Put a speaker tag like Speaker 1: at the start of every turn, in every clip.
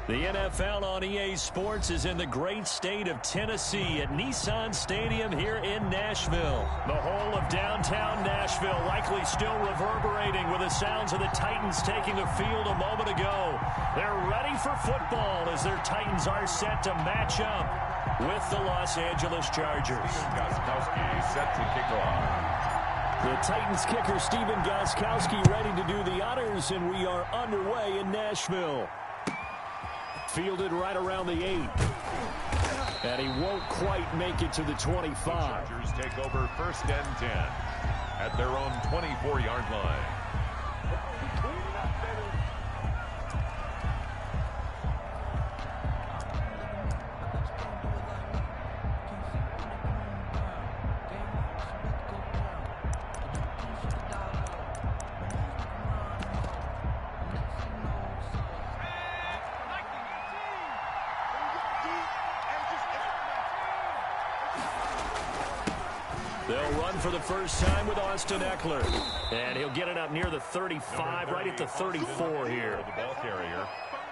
Speaker 1: The NFL on EA Sports is in the great state of Tennessee at Nissan Stadium here in Nashville. The whole of downtown Nashville likely still reverberating with the sounds of the Titans taking the field a moment ago. They're ready for football as their Titans are set to match up with the Los Angeles Chargers.
Speaker 2: Set to kick off.
Speaker 1: The Titans kicker Stephen Gostkowski ready to do the honors, and we are underway in Nashville. Fielded right around the 8. And he won't quite make it to the 25.
Speaker 2: The Chargers take over 1st and 10 at their own 24-yard line.
Speaker 1: They'll run for the first time with Austin Eckler. And he'll get it up near the 35, right at the 34 here.
Speaker 2: The ball carrier.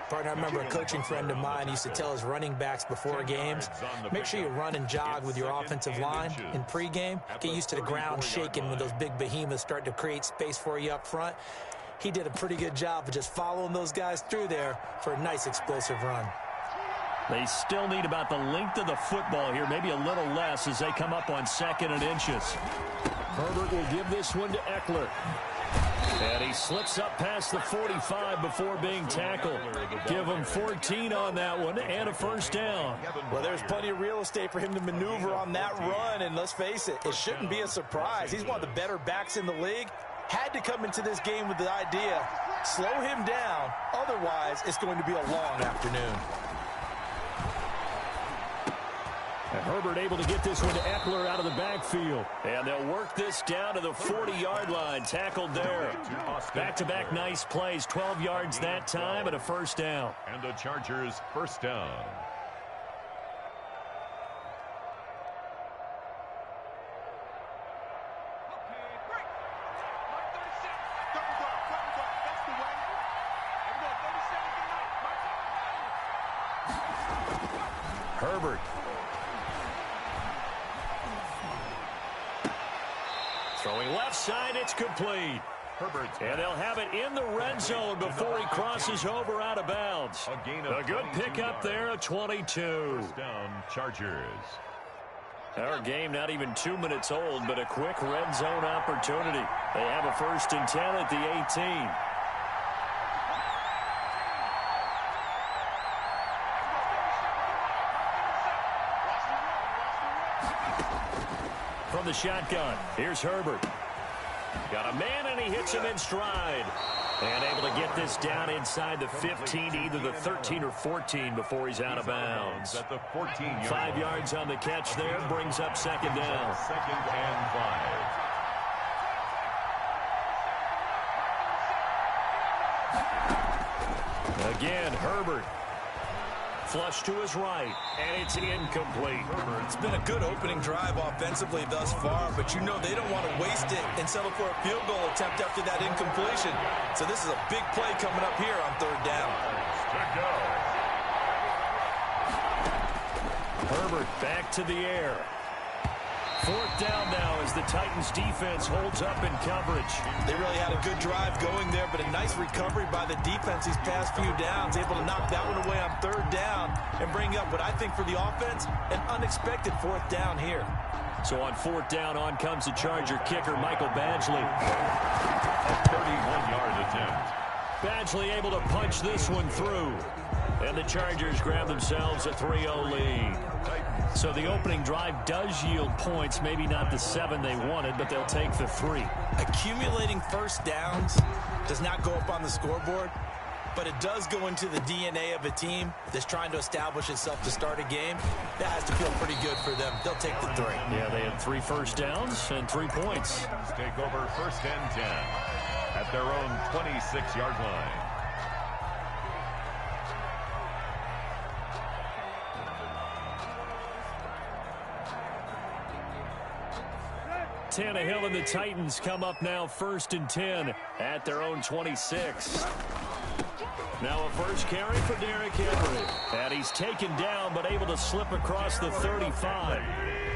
Speaker 3: Partner, I remember a coaching friend of mine used to tell his running backs before games, make sure you run and jog with your offensive line in pregame. Get used to the ground shaking when those big behemoths start to create space for you up front. He did a pretty good job of just following those guys through there for a nice explosive run.
Speaker 1: They still need about the length of the football here, maybe a little less as they come up on 2nd and inches. Herbert will give this one to Eckler. And he slips up past the 45 before being tackled. Give him 14 on that one and a first down.
Speaker 3: Well, there's plenty of real estate for him to maneuver on that run, and let's face it, it shouldn't be a surprise. He's one of the better backs in the league. Had to come into this game with the idea, slow him down, otherwise it's going to be a long afternoon.
Speaker 1: And Herbert able to get this one to Eckler out of the backfield. And they'll work this down to the 40-yard line. Tackled there. Back-to-back nice plays. 12 yards that time and a first down.
Speaker 2: And the Chargers first down.
Speaker 1: Herbert. Throwing left side, it's complete.
Speaker 2: Herbert.
Speaker 1: And they'll have it in the red zone before he crosses over out of bounds. A good pickup there, a 22.
Speaker 2: First down, Chargers.
Speaker 1: Our game not even 2 minutes old, but a quick red zone opportunity. They have a 1st and 10 at the 18. From the shotgun, here's Herbert. Got a man, and he hits him in stride. And able to get this down inside the 15, either the 13 or 14 before he's out of bounds.
Speaker 2: At the 14-yard
Speaker 1: 5 yards on the catch there, brings up 2nd down.
Speaker 2: 2nd and 5.
Speaker 1: Again, Herbert. Flush to his right, and it's incomplete.
Speaker 3: It's been a good opening drive offensively thus far, but you know they don't want to waste it and settle for a field goal attempt after that incompletion. So this is a big play coming up here on 3rd down.
Speaker 1: Herbert back to the air. 4th down now as the Titans defense holds up in coverage.
Speaker 3: They really had a good drive going there, but a nice recovery by the defense these past few downs, able to knock that one away on 3rd down and bring up what I think for the offense, an unexpected 4th down here.
Speaker 1: So on 4th down, on comes the Charger kicker, Michael Badgley.
Speaker 2: A 31-yard attempt.
Speaker 1: Badgley able to punch this one through. And the Chargers grab themselves a 3-0 lead. So the opening drive does yield points, maybe not the 7 they wanted, but they'll take the 3.
Speaker 3: Accumulating first downs does not go up on the scoreboard, but it does go into the DNA of a team that's trying to establish itself to start a game. That has to feel pretty good for them. They'll take the 3.
Speaker 1: Yeah, they had 3 first downs and 3 points.
Speaker 2: Take over 1st and 10 at their own 26-yard line.
Speaker 1: Tannehill and the Titans come up now 1st and 10 at their own 26. Now a first carry for Derrick Henry. And he's taken down but able to slip across the 35.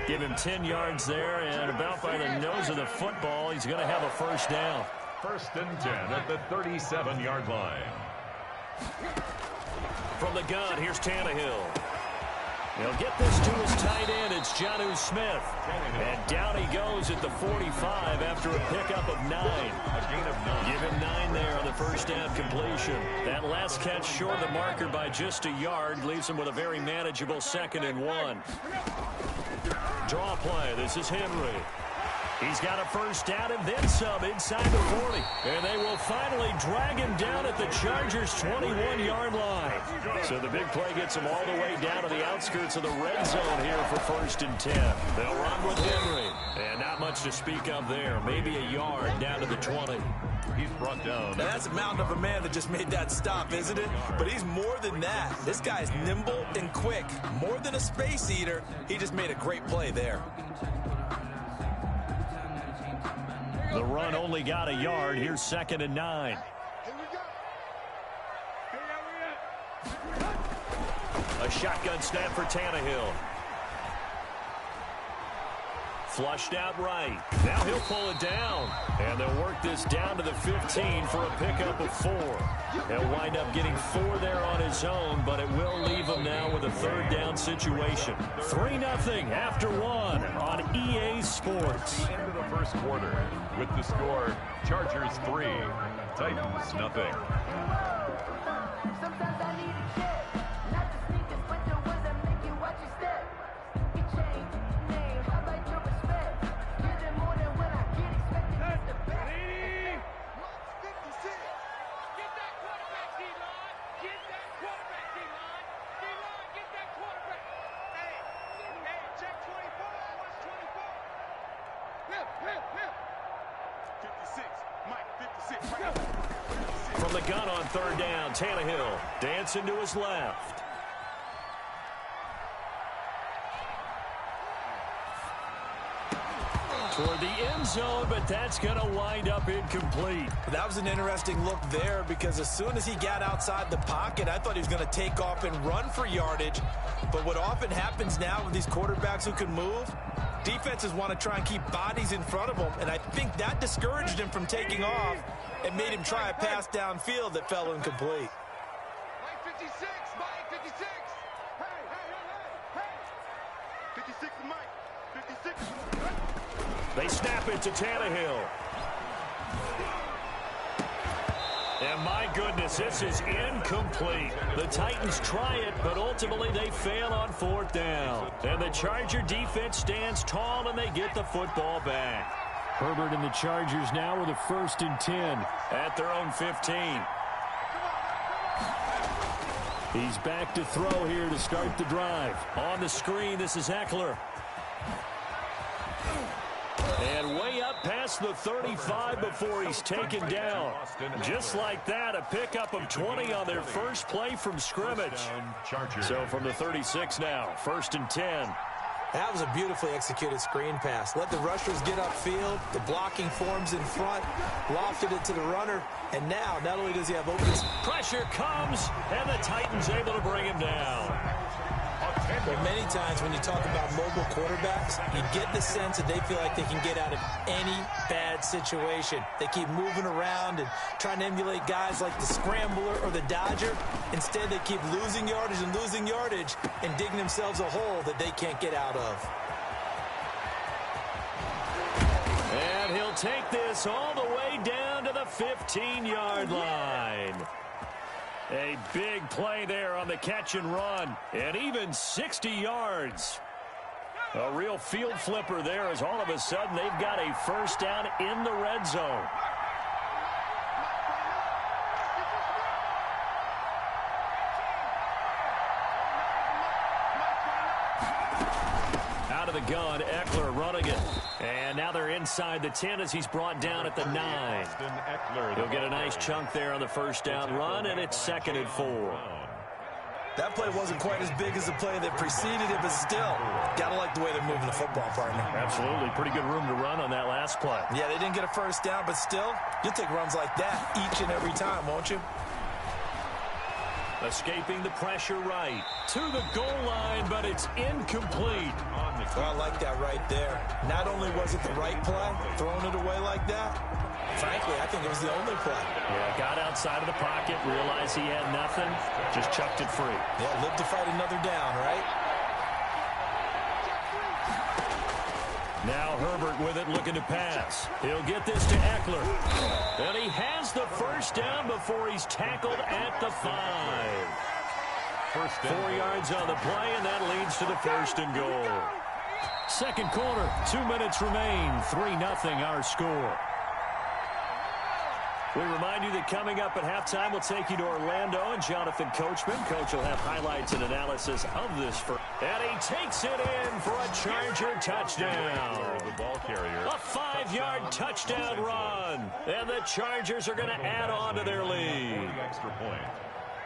Speaker 1: Give him 10 yards there, and about by the nose of the football, he's going to have a first down.
Speaker 2: First and 10 at the 37-yard line.
Speaker 1: From the gun, here's Tannehill. He'll get this to his tight end. It's Jonnu Smith. And down he goes at the 45 after a pickup of 9.
Speaker 2: A gain of 9.
Speaker 1: Give him 9 there on the first down completion. That last catch short of the marker by just a yard leaves him with a very manageable 2nd and 1. Draw play. This is Henry. He's got a first down and then some inside the 40. And they will finally drag him down at the Chargers' 21-yard line. So the big play gets him all the way down to the outskirts of the red zone here for 1st and 10. They'll run with Henry. And not much to speak of there. Maybe a yard down to the 20.
Speaker 2: He's brought down.
Speaker 4: Now that's a mountain of a man that just made that stop, isn't it? But he's more than that. This guy's nimble and quick. More than a space eater. He just made a great play there.
Speaker 1: The run only got a yard. Here's 2nd and 9. A shotgun snap for Tannehill. Flushed out right. Now he'll pull it down. And they'll work this down to the 15 for a pickup of 4. He'll wind up getting 4 there on his own, but it will leave him now with a 3rd down situation. 3-0 after 1 on EA Sports.
Speaker 2: Into the first quarter with the score Chargers 3, Titans nothing.
Speaker 5: Sometimes I need a check, not the sneakers, but the ones that make you watch your step. Get change, name, how about your respect? Give them more than when I get expected. It's the best. 56.
Speaker 6: Get that quarterback, D-line. Get that quarterback, D-line. D-line, get that quarterback. Hey, check 24. Watch 24. Hip. 56. Mike, 56. Right.
Speaker 1: From the gun on 3rd down, Tannehill dancing to his left. Toward the end zone, but that's going to wind up incomplete.
Speaker 4: That was an interesting look there because as soon as he got outside the pocket, I thought he was going to take off and run for yardage. But what often happens now with these quarterbacks who can move, defenses want to try and keep bodies in front of them, and I think that discouraged him from taking off and made him try a pass downfield that fell incomplete.
Speaker 6: Mike 56. Mike 56. Hey. 56 to Mike. 56.
Speaker 1: They snap it to Tannehill. And my goodness, this is incomplete. The Titans try it, but ultimately they fail on 4th down. And the Charger defense stands tall, and they get the football back. Herbert and the Chargers now with a 1st and 10 at their own 15. He's back to throw here to start the drive. On the screen, this is Eckler. And way up past the 35 before he's taken down. Just like that, a pickup of 20 on their first play from scrimmage. So from the 36 now, 1st and 10.
Speaker 3: That was a beautifully executed screen pass. Let the rushers get upfield. The blocking forms in front. Lofted it to the runner. And now, not only does he have opens.
Speaker 1: Pressure comes, and the Titans able to bring him down.
Speaker 3: But many times when you talk about mobile quarterbacks, you get the sense that they feel like they can get out of any bad situation. They keep moving around and trying to emulate guys like the Scrambler or the Dodger. Instead, they keep losing yardage and digging themselves a hole that they can't get out of.
Speaker 1: And he'll take this all the way down to the 15-yard line. A big play there on the catch and run, and even 60 yards. A real field flipper there as all of a sudden they've got a first down in the red zone. Out of the gun, Eckler running it. And now they're inside the 10 as he's brought down at the 9. He'll get a nice chunk there on the first down run, and it's 2nd and 4.
Speaker 4: That play wasn't quite as big as the play that preceded it, but still, gotta like the way they're moving the football, partner.
Speaker 1: Absolutely. Pretty good room to run on that last play.
Speaker 4: Yeah, they didn't get a first down, but still, you'll take runs like that each and every time, won't you?
Speaker 1: Escaping the pressure right. To the goal line, but it's incomplete.
Speaker 4: Well, I like that right there. Not only was it the right play, throwing it away like that, frankly, I think it was the only play.
Speaker 1: Yeah, got outside of the pocket, realized he had nothing, just chucked it free.
Speaker 4: Yeah, live to fight another down, right?
Speaker 1: Now Herbert with it, looking to pass. He'll get this to Eckler. And he has the first down before he's tackled at the 5. 4 yards on the play, and that leads to the first and goal. Second quarter, 2 minutes remain. 3-0 our score. We remind you that coming up at halftime, we'll take you to Orlando and Jonathan Coachman. Coach will have highlights and analysis of this. And he takes it in for a Charger touchdown.
Speaker 2: The ball carrier.
Speaker 1: A 5-yard touchdown run. And the Chargers are going to add on to their lead.
Speaker 2: Extra point.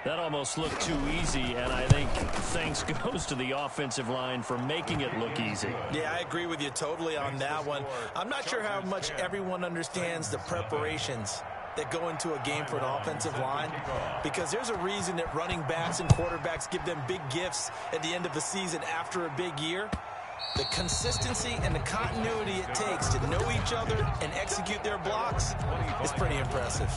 Speaker 1: That almost looked too easy, and I think thanks goes to the offensive line for making it look easy.
Speaker 4: Yeah, I agree with you totally on that one. I'm not sure how much everyone understands the preparations that go into a game for an offensive line, because there's a reason that running backs and quarterbacks give them big gifts at the end of the season after a big year. The consistency and the continuity it takes to know each other and execute their blocks is pretty impressive.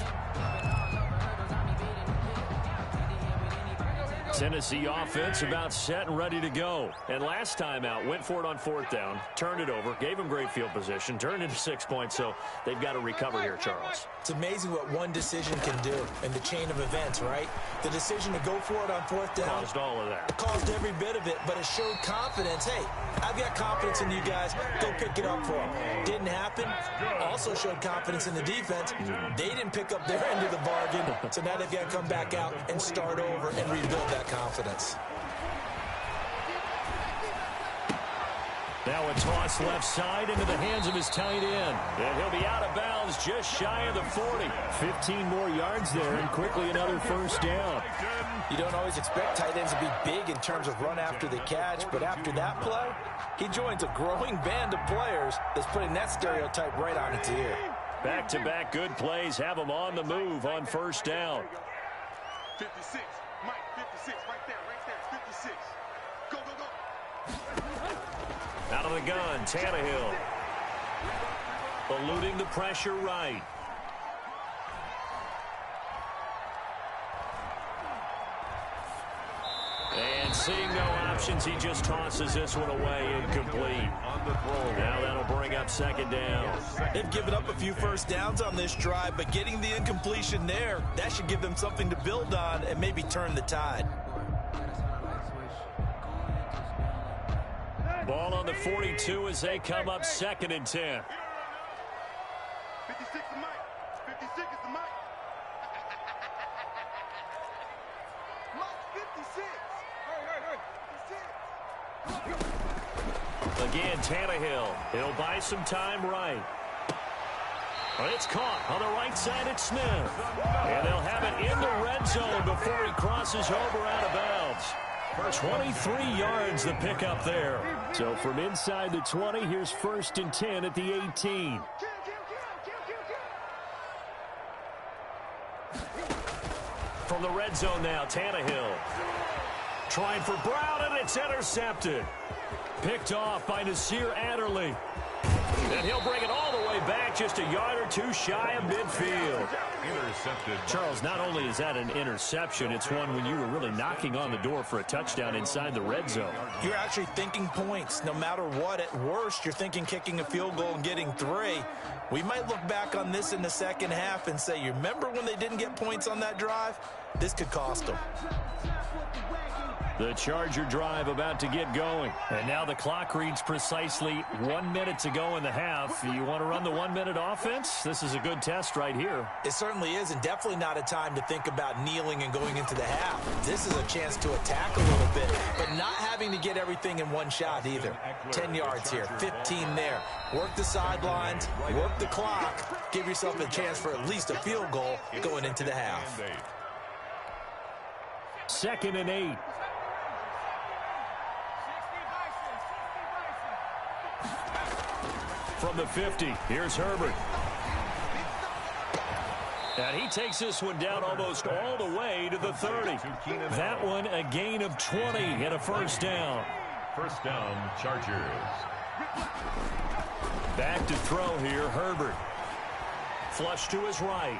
Speaker 1: Tennessee offense about set and ready to go. And last time out, went for it on 4th down, turned it over, gave them great field position, turned into 6 points, so they've got to recover here, Charles.
Speaker 3: It's amazing what one decision can do in the chain of events, right? The decision to go for it on 4th down
Speaker 1: Caused all of that.
Speaker 3: caused every bit of it, but it showed confidence. Hey, I've got confidence in you guys. Go pick it up for them. Didn't happen. Also showed confidence in the defense. They didn't pick up their end of the bargain, so now they've got to come back out and start over and rebuild that confidence.
Speaker 1: Now a toss left side into the hands of his tight end. And he'll be out of bounds just shy of the 40. 15 more yards there, and quickly another first down.
Speaker 4: You don't always expect tight ends to be big in terms of run after the catch, but after that play, he joins a growing band of players that's putting that stereotype right on its ear.
Speaker 1: Back-to-back good plays have him on the move on first down.
Speaker 6: 56, Mike, 56, right there, 56. Go, go, go.
Speaker 1: Out of the gun, Tannehill. Eluding the pressure right. And seeing no options, he just tosses this one away, incomplete.
Speaker 2: On the throw.
Speaker 1: Now that'll bring up second down.
Speaker 4: They've given up a few first downs on this drive, but getting the incompletion there, that should give them something to build on and maybe turn the tide.
Speaker 1: Ball on the 42 as they come up 2nd and 10.
Speaker 6: 56 is Mike. 56 is the Mike. Mike, 56. Hurry. 56.
Speaker 1: Again, Tannehill. He'll buy some time right. It's caught on the right side at Smith. And they'll have it in the red zone before he crosses over out of bounds. 23 yards the pickup there. So from inside the 20, here's 1st and 10 at the 18. From the red zone now, Tannehill. Trying for Brown, and it's intercepted. Picked off by Nasir Adderley. And he'll bring it all the way back just a yard or two shy of midfield.
Speaker 2: Intercepted.
Speaker 1: Charles, not only is that an interception, it's one when you were really knocking on the door for a touchdown inside the red zone.
Speaker 4: You're actually thinking points. No matter what, at worst, you're thinking kicking a field goal and getting 3. We might look back on this in the second half and say, you remember when they didn't get points on that drive? This could cost them.
Speaker 1: The Charger drive about to get going. And now the clock reads precisely 1 minute to go in the half. You want to run the 1 minute offense? This is a good test right here.
Speaker 4: It certainly is, and definitely not a time to think about kneeling and going into the half. This is a chance to attack a little bit, but not having to get everything in one shot either. 10 yards here, 15 there. Work the sidelines, work the clock, give yourself a chance for at least a field goal going into the half.
Speaker 1: 2nd and 8. From the 50, here's Herbert. And he takes this one down almost all the way to the 30. That one a gain of 20 and a first down.
Speaker 2: First down, Chargers.
Speaker 1: Back to throw here, Herbert. Flush to his right.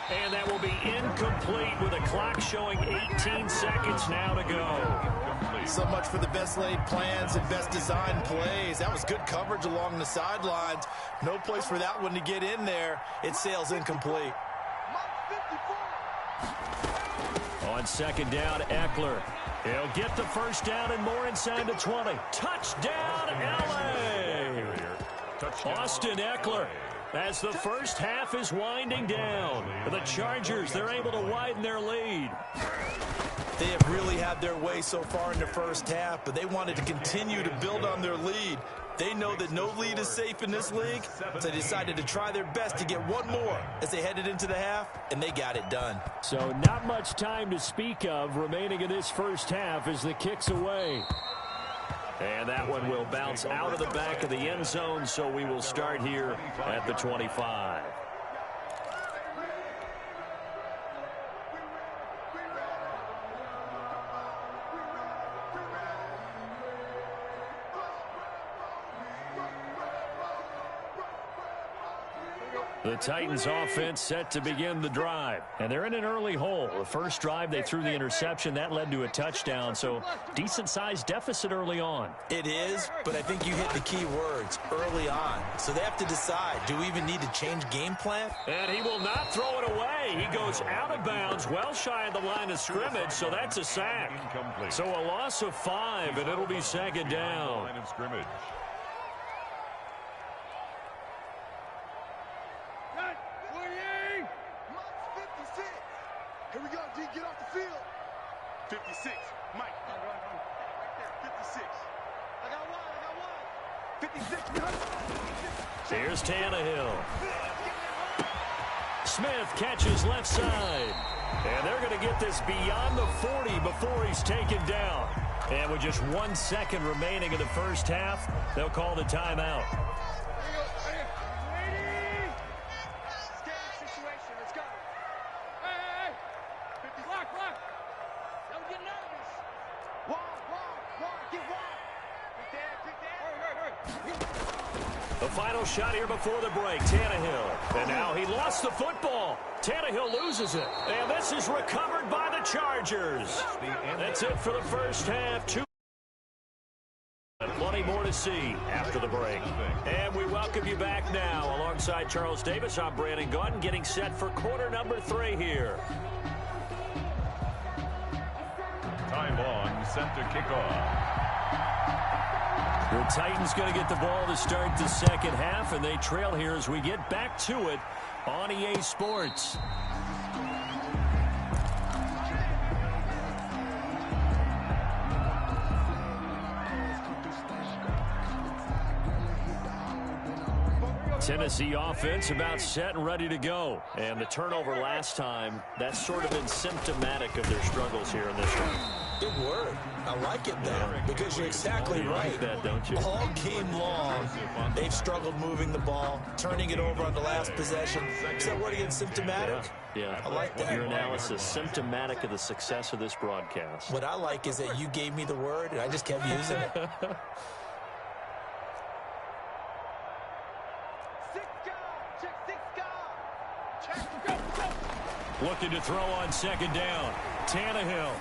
Speaker 1: And that will be incomplete with a clock showing 18 seconds now to go.
Speaker 4: So much for the best laid plans and best designed plays. That was good coverage along the sidelines. No place for that one to get in there. It sails incomplete.
Speaker 1: On second down, Eckler. He'll get the first down and more inside the 20. Touchdown, L.A. Austin Eckler. As the first half is winding down, the Chargers, they're able to widen their lead.
Speaker 4: They have really had their way so far in the first half, but they wanted to continue to build on their lead. They know that no lead is safe in this league, so they decided to try their best to get one more as they headed into the half, and they got it done.
Speaker 1: So not much time to speak of remaining in this first half as the kick's away. And that one will bounce out of the back of the end zone, so we will start here at the 25. The Titans offense set to begin the drive. And they're in an early hole. The first drive, they threw the interception. That led to a touchdown. So decent-sized deficit early on.
Speaker 4: It is, but I think you hit the key words, early on. So they have to decide, do we even need to change game plan?
Speaker 1: And he will not throw it away. He goes out of bounds, well shy of the line of scrimmage, so that's a sack. So a loss of 5, and it'll be second down.
Speaker 2: Line of scrimmage.
Speaker 6: Here we go, D. Get off the field. 56. Mike. Right there. 56. I got one. 56.
Speaker 1: Here's Tannehill. Smith catches left side. And they're going to get this beyond the 40 before he's taken down. And with just 1 second remaining in the first half, they'll call the timeout. The final shot here before the break, Tannehill. And now he lost the football. Tannehill loses it. And this is recovered by the Chargers. That's it for the first half. Plenty more to see after the break. And we welcome you back now. Alongside Charles Davis, I'm Brandon Gautin, getting set for quarter number 3 here.
Speaker 2: Time long, set to kick off.
Speaker 1: The Titans going to get the ball to start the second half, and they trail here as we get back to it on EA Sports. Tennessee offense about set and ready to go. And the turnover last time, that's sort of been symptomatic of their struggles here in this one.
Speaker 4: Big word. I like it, though, because you're exactly right.
Speaker 1: Like that, don't you?
Speaker 4: All game long, they've struggled moving the ball, turning it over on the last possession. Is that word again, symptomatic?
Speaker 1: Yeah.
Speaker 4: I like that.
Speaker 1: Your analysis, symptomatic of the success of this broadcast.
Speaker 4: What I like is that you gave me the word, and I just kept using it.
Speaker 1: Looking to throw on second down. Tannehill.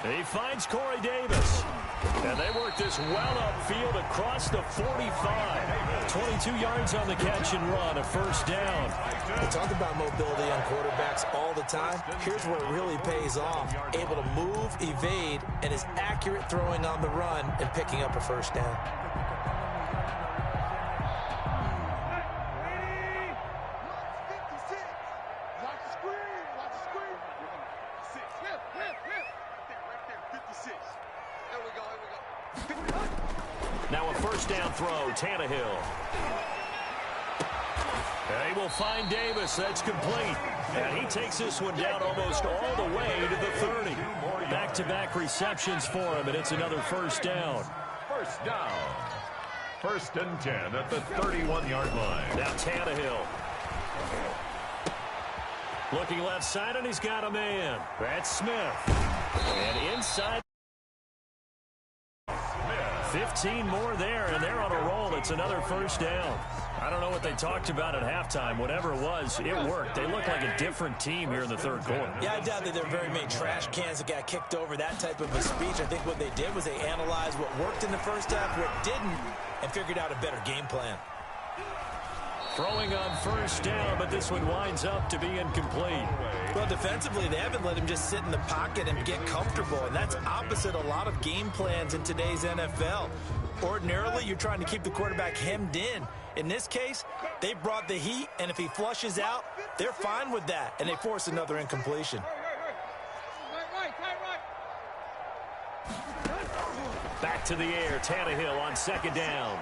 Speaker 1: He finds Corey Davis. And they work this well upfield across the 45. 22 yards on the catch and run, a first down.
Speaker 4: We talk about mobility on quarterbacks all the time. Here's where it really pays off. Able to move, evade, and is accurate throwing on the run and picking up a first down.
Speaker 1: Now a first down throw, Tannehill. They will find Davis. That's complete. And he takes this one down almost all the way to the 30. Back-to-back receptions for him, and it's another first down.
Speaker 2: First down. 1st and 10 at the 31-yard line.
Speaker 1: Now Tannehill. Looking left side, and he's got a man. That's Smith. And inside. 15 more there, and they're on a roll. It's another first down. I don't know what they talked about at halftime. Whatever it was, it worked. They look like a different team here in the third quarter.
Speaker 3: Yeah, I doubt that there are very many trash cans that got kicked over, that type of a speech. I think what they did was they analyzed what worked in the first half, what didn't, and figured out a better game plan.
Speaker 1: Throwing on first down, but this one winds up to be incomplete.
Speaker 4: Well, defensively, they haven't let him just sit in the pocket and get comfortable, and that's opposite a lot of game plans in today's NFL. Ordinarily, you're trying to keep the quarterback hemmed in. In this case, they brought the heat, and if he flushes out, they're fine with that, and they force another incompletion.
Speaker 1: Back to the air, Tannehill on second down.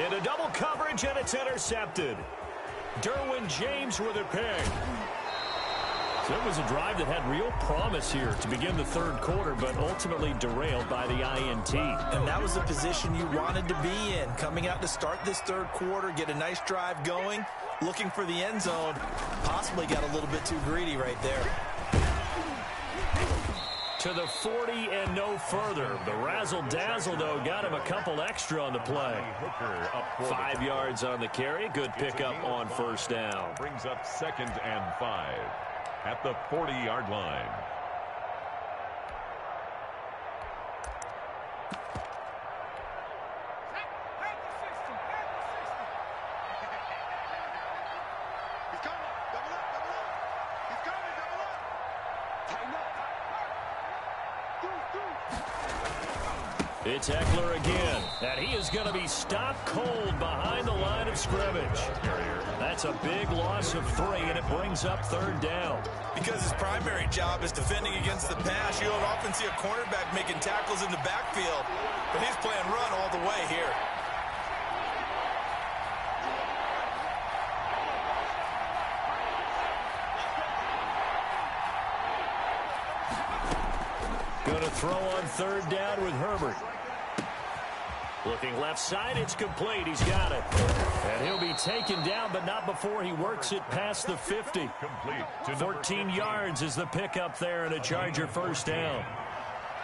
Speaker 1: Into double coverage, and it's intercepted. Derwin James with a pick. So it was a drive that had real promise here to begin the third quarter, but ultimately derailed by the INT.
Speaker 4: And that was the position you wanted to be in, coming out to start this third quarter, get a nice drive going, looking for the end zone. Possibly got a little bit too greedy right there.
Speaker 1: To the 40 and no further. The razzle-dazzle, though, got him a couple extra on the play. 5 yards on the carry. Good pickup on first down.
Speaker 2: Brings up 2nd and 5 at the 40-yard line.
Speaker 1: It's Eckler again, and he is going to be stopped cold behind the line of scrimmage. That's a big loss of 3, and it brings up third down.
Speaker 4: Because his primary job is defending against the pass, you don't often see a cornerback making tackles in the backfield, but he's playing run all the way here.
Speaker 1: Going to throw on third down with Herbert. Looking left side, it's complete. He's got it. And he'll be taken down, but not before he works it past the 50. 14 yards is the pickup there, and a Charger first down.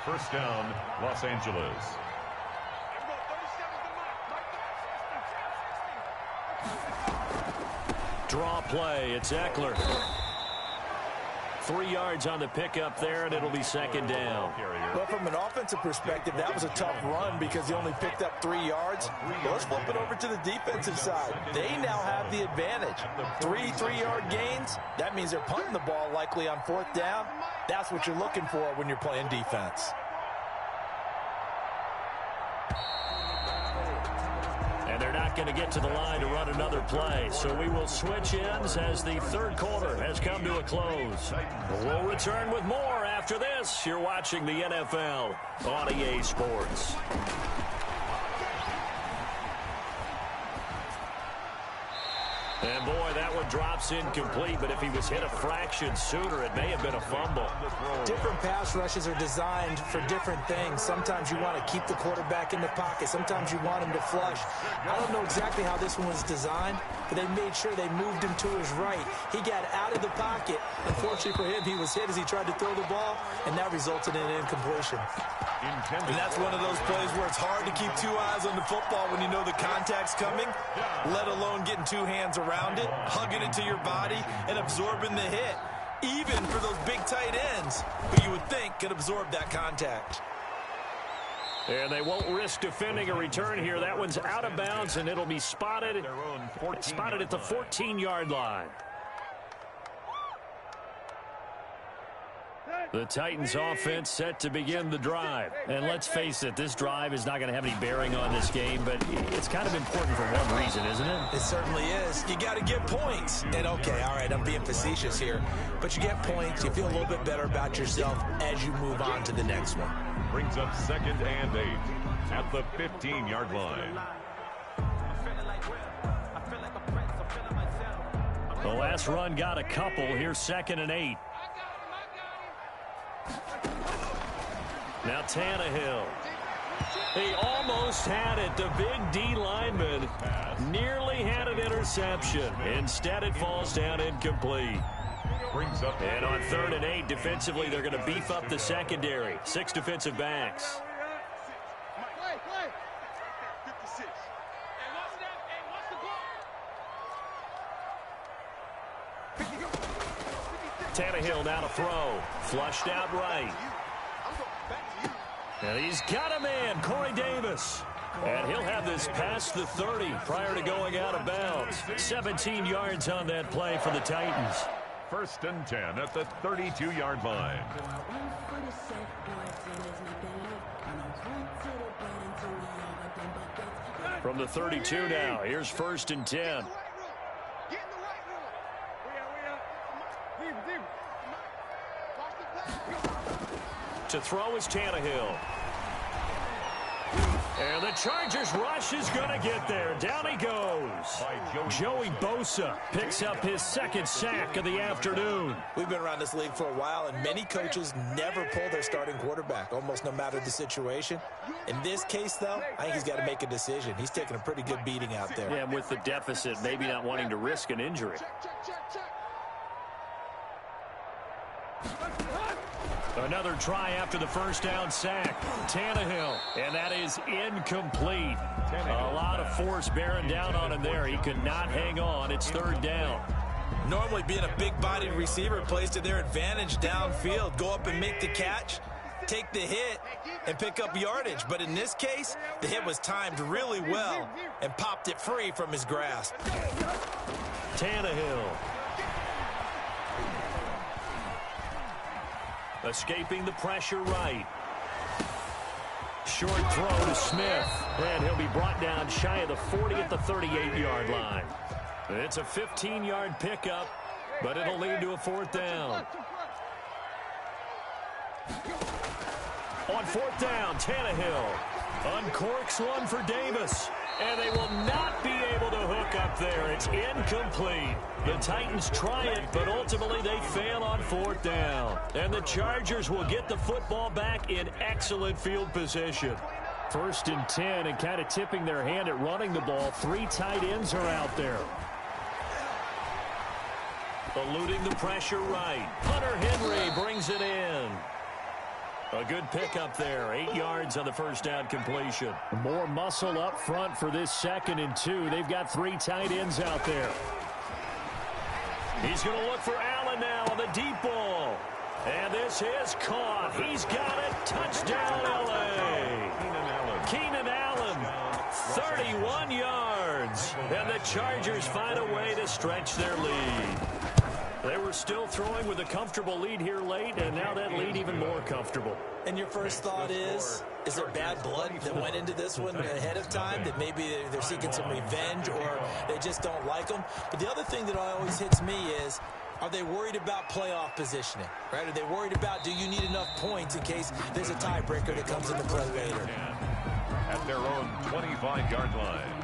Speaker 2: First down, Los Angeles.
Speaker 1: Draw play. It's Eckler. 3 yards on the pickup there, and it'll be second down.
Speaker 4: Well, from an offensive perspective, that was a tough run because he only picked up 3 yards. Well, let's flip it over to the defensive side. They now have the advantage. 3 3-yard gains. That means they're punting the ball likely on fourth down. That's what you're looking for when you're playing defense.
Speaker 1: And they're not going to get to the line to run another play. So we will switch ends as the third quarter has come to a close. We'll return with more after this. You're watching the NFL on EA Sports. And boy, that one drops incomplete, but if he was hit a fraction sooner, it may have been a fumble.
Speaker 3: Different pass rushes are designed for different things. Sometimes you want to keep the quarterback in the pocket. Sometimes you want him to flush. I don't know exactly how this one was designed, but they made sure they moved him to his right. He got out of the pocket. Unfortunately for him, he was hit as he tried to throw the ball, and that resulted in an incompletion.
Speaker 4: And that's one of those plays where it's hard to keep 2 eyes on the football when you know the contact's coming, let alone getting 2 hands around it, hugging it to your body, and absorbing the hit, even for those big tight ends who you would think could absorb that contact.
Speaker 1: And they won't risk defending a return here. That one's out of bounds, and it'll be spotted at the 14-yard line. The Titans offense set to begin the drive. And let's face it, this drive is not going to have any bearing on this game, but it's kind of important for one reason, isn't it?
Speaker 4: It certainly is. You got to get points. And okay, all right, I'm being facetious here, but you get points, you feel a little bit better about yourself as you move on to the next one.
Speaker 2: Brings up 2nd and 8 at the 15-yard line.
Speaker 1: The last run got a couple. Here's 2nd and 8. Now Tannehill. He almost had it. The big D lineman nearly had an interception. Instead, it falls down incomplete. And on 3rd and 8, defensively, they're going to beef up the secondary. 6 defensive backs. Tannehill now to throw. Flushed out right. And he's got a man, Corey Davis. And he'll have this past the 30 prior to going out of bounds. 17 yards on that play for the Titans.
Speaker 2: 1st and 10 at the 32-yard line.
Speaker 1: From the 32 now, here's 1st and 10. To throw is Tannehill. And the Chargers rush is going to get there. Down he goes. Joey Bosa picks up his 2nd sack of the afternoon.
Speaker 4: We've been around this league for a while, and many coaches never pull their starting quarterback, almost no matter the situation. In this case, though, I think he's got to make a decision. He's taking a pretty good beating out there.
Speaker 1: Yeah, and with the deficit, maybe not wanting to risk an injury. Another try after the 1st down sack. Tannehill, and that is incomplete. A lot of force bearing down on him there. He could not hang on. It's 3rd down.
Speaker 4: Normally being a big-bodied receiver plays to their advantage downfield. Go up and make the catch, take the hit, and pick up yardage. But in this case, the hit was timed really well and popped it free from his grasp.
Speaker 1: Tannehill. Escaping the pressure right. Short throw to Smith. And he'll be brought down shy of the 40 at the 38-yard line. It's a 15-yard pickup, but it'll lead to a 4th down. On 4th down, Tannehill uncorks one for Davis. And they will not be able to hook up there. It's incomplete. The Titans try it, but ultimately they fail on 4th down. And the Chargers will get the football back in excellent field position. 1st and 10, and kind of tipping their hand at running the ball. 3 tight ends are out there. Eluding the pressure right. Hunter Henry brings it in. A good pickup there. 8 yards on the 1st down completion. More muscle up front for this 2nd and 2. They've got 3 tight ends out there. He's going to look for Allen now on the deep ball. And this is caught. He's got it. Touchdown, L.A. Keenan Allen, 31 yards. And the Chargers find a way to stretch their lead. They were still throwing with a comfortable lead here late, and now that lead even more comfortable.
Speaker 4: And your first thought is there bad blood that went into this one ahead of time, that maybe they're seeking some revenge or they just don't like them? But the other thing that always hits me is, are they worried about playoff positioning, right? Are they worried about, do you need enough points in case there's a tiebreaker that comes into play later?
Speaker 2: At their own 25-yard line.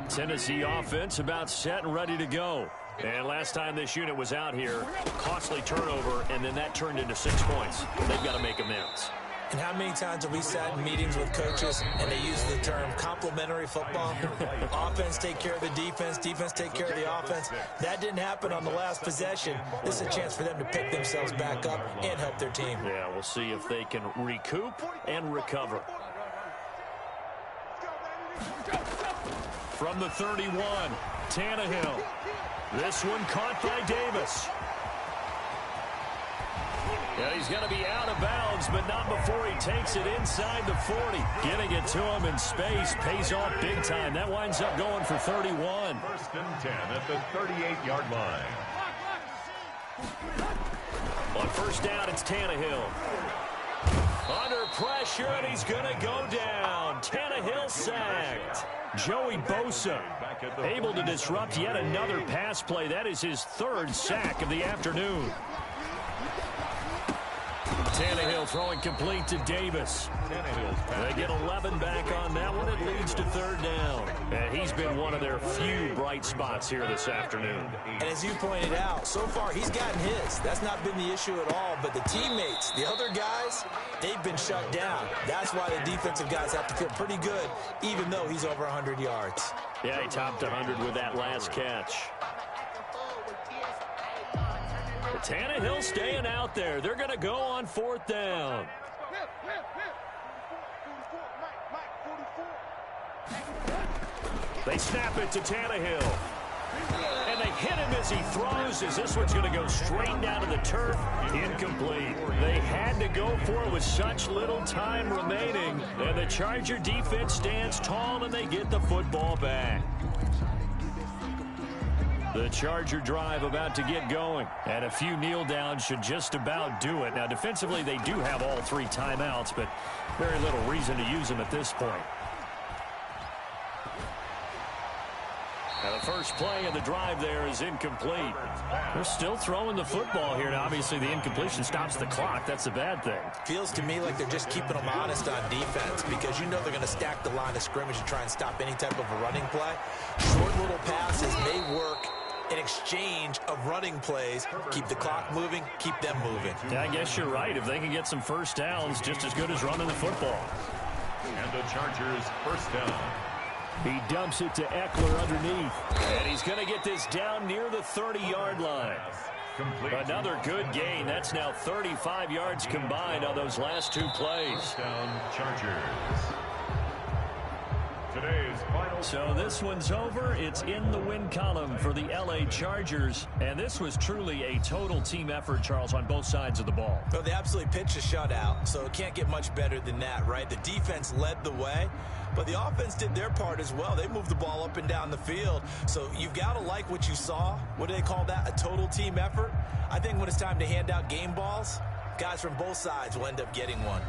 Speaker 1: Tennessee offense about set and ready to go. And last time this unit was out here, costly turnover, and then that turned into 6 points. They've got to make amends.
Speaker 4: And how many times have we sat in meetings with coaches and they use the term complementary football? Offense take care of the defense, defense take care of the offense. That didn't happen on the last possession. This is a chance for them to pick themselves back up and help their team.
Speaker 1: Yeah, we'll see if they can recoup and recover. From the 31, Tannehill. This one caught by Davis. Yeah, he's going to be out of bounds, but not before he takes it inside the 40. Getting it to him in space pays off big time. That winds up going for 31.
Speaker 2: 1st and 10 at the 38-yard line.
Speaker 1: On 1st down, it's Tannehill. Under pressure, and he's going to go down. Tannehill sacked. Joey Bosa able to disrupt yet another pass play. That is his 3rd sack of the afternoon. Tannehill throwing complete to Davis. They get 11 back on that one. It leads to 3rd down. And he's been one of their few bright spots here this afternoon.
Speaker 4: And as you pointed out, so far he's gotten his. That's not been the issue at all. But the teammates, the other guys, they've been shut down. That's why the defensive guys have to feel pretty good, even though he's over 100 yards.
Speaker 1: Yeah, he topped 100 with that last catch. Tannehill staying out there. They're going to go on 4th down. They snap it to Tannehill. And they hit him as he throws, as this one's going to go straight down to the turf. Incomplete. They had to go for it with such little time remaining. And the Charger defense stands tall, and they get the football back. The Charger drive about to get going. And a few kneel downs should just about do it. Now, defensively, they do have all 3 timeouts, but very little reason to use them at this point. Now, the first play of the drive there is incomplete. They're still throwing the football here. Now, obviously, the incompletion stops the clock. That's a bad thing.
Speaker 4: Feels to me like they're just keeping them honest on defense because you know they're going to stack the line of scrimmage and try and stop any type of a running play. Short little passes may work in exchange of running plays. Keep the clock moving, keep them moving.
Speaker 1: Yeah, I guess you're right. If they can get some first downs, just as good as running the football.
Speaker 2: And the Chargers first down.
Speaker 1: He dumps it to Eckler underneath. And he's going to get this down near the 30-yard line. Another good gain. That's now 35 yards combined on those last 2 plays.
Speaker 2: First down, Chargers. Today's final.
Speaker 1: So this one's over. It's in the win column for the L.A. Chargers. And this was truly a total team effort, Charles, on both sides of the ball.
Speaker 4: Well, they absolutely pitched a shutout, so it can't get much better than that, right? The defense led the way, but the offense did their part as well. They moved the ball up and down the field. So you've got to like what you saw. What do they call that? A total team effort? I think when it's time to hand out game balls, guys from both sides will end up getting one.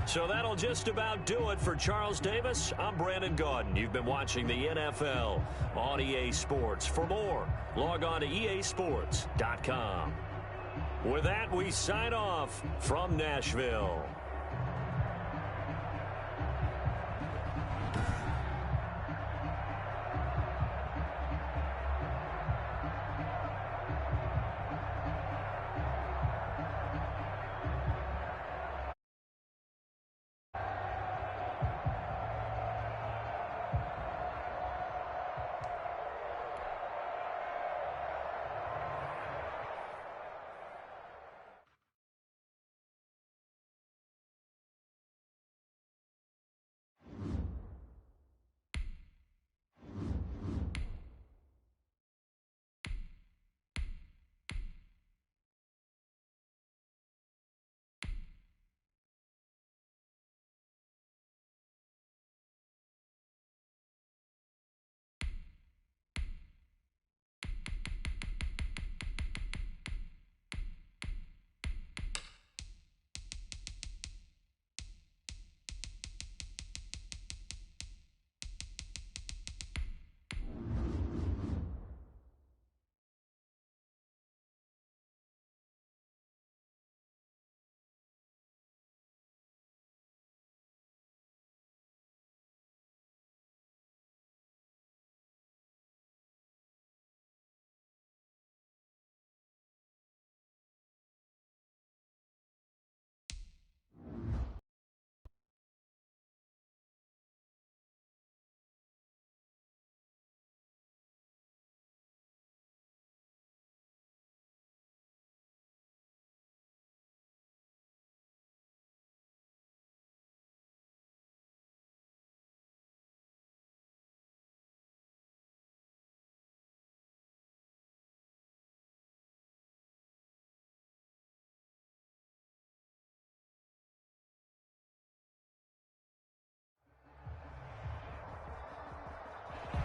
Speaker 1: So that'll just about do it for Charles Davis. I'm Brandon Gaudin. You've been watching the NFL on EA Sports. For more, log on to easports.com. With that, we sign off from Nashville.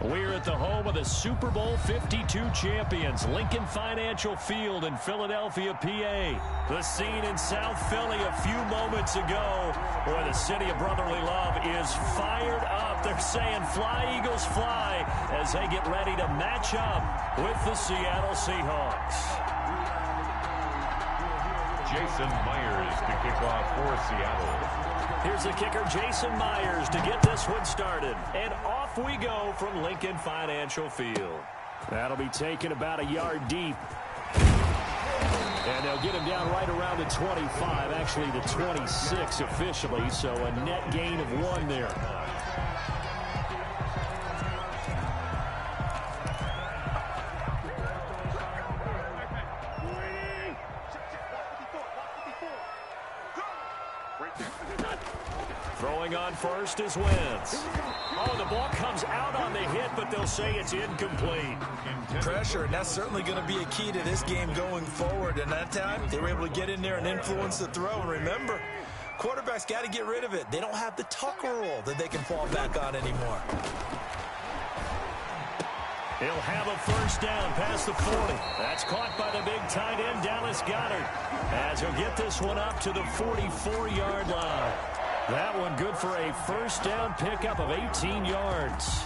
Speaker 1: We're at the home of the Super Bowl 52 champions, Lincoln Financial Field in Philadelphia, PA. The scene in South Philly a few moments ago where the city of brotherly love is fired up. They're saying, "Fly, Eagles, fly," as they get ready to match up with the Seattle Seahawks.
Speaker 2: Jason Myers to kick off for Seattle.
Speaker 1: Here's the kicker, Jason Myers, to get this one started. And off we go from Lincoln Financial Field. That'll be taken about a yard deep. And they'll get him down right around the 25, actually the 26 officially, so a net gain of 1 there. Throwing on first is Wentz. Oh, the ball comes out on the hit, but they'll say it's incomplete.
Speaker 4: Pressure, and that's certainly going to be a key to this game going forward. And that time, they were able to get in there and influence the throw. And remember, quarterbacks got to get rid of it. They don't have the tucker roll that they can fall back on anymore.
Speaker 1: He'll have a first down past the 40. That's caught by the big tight end, Dallas Goedert, as he'll get this one up to the 44-yard line. That one good for a first down pickup of 18 yards.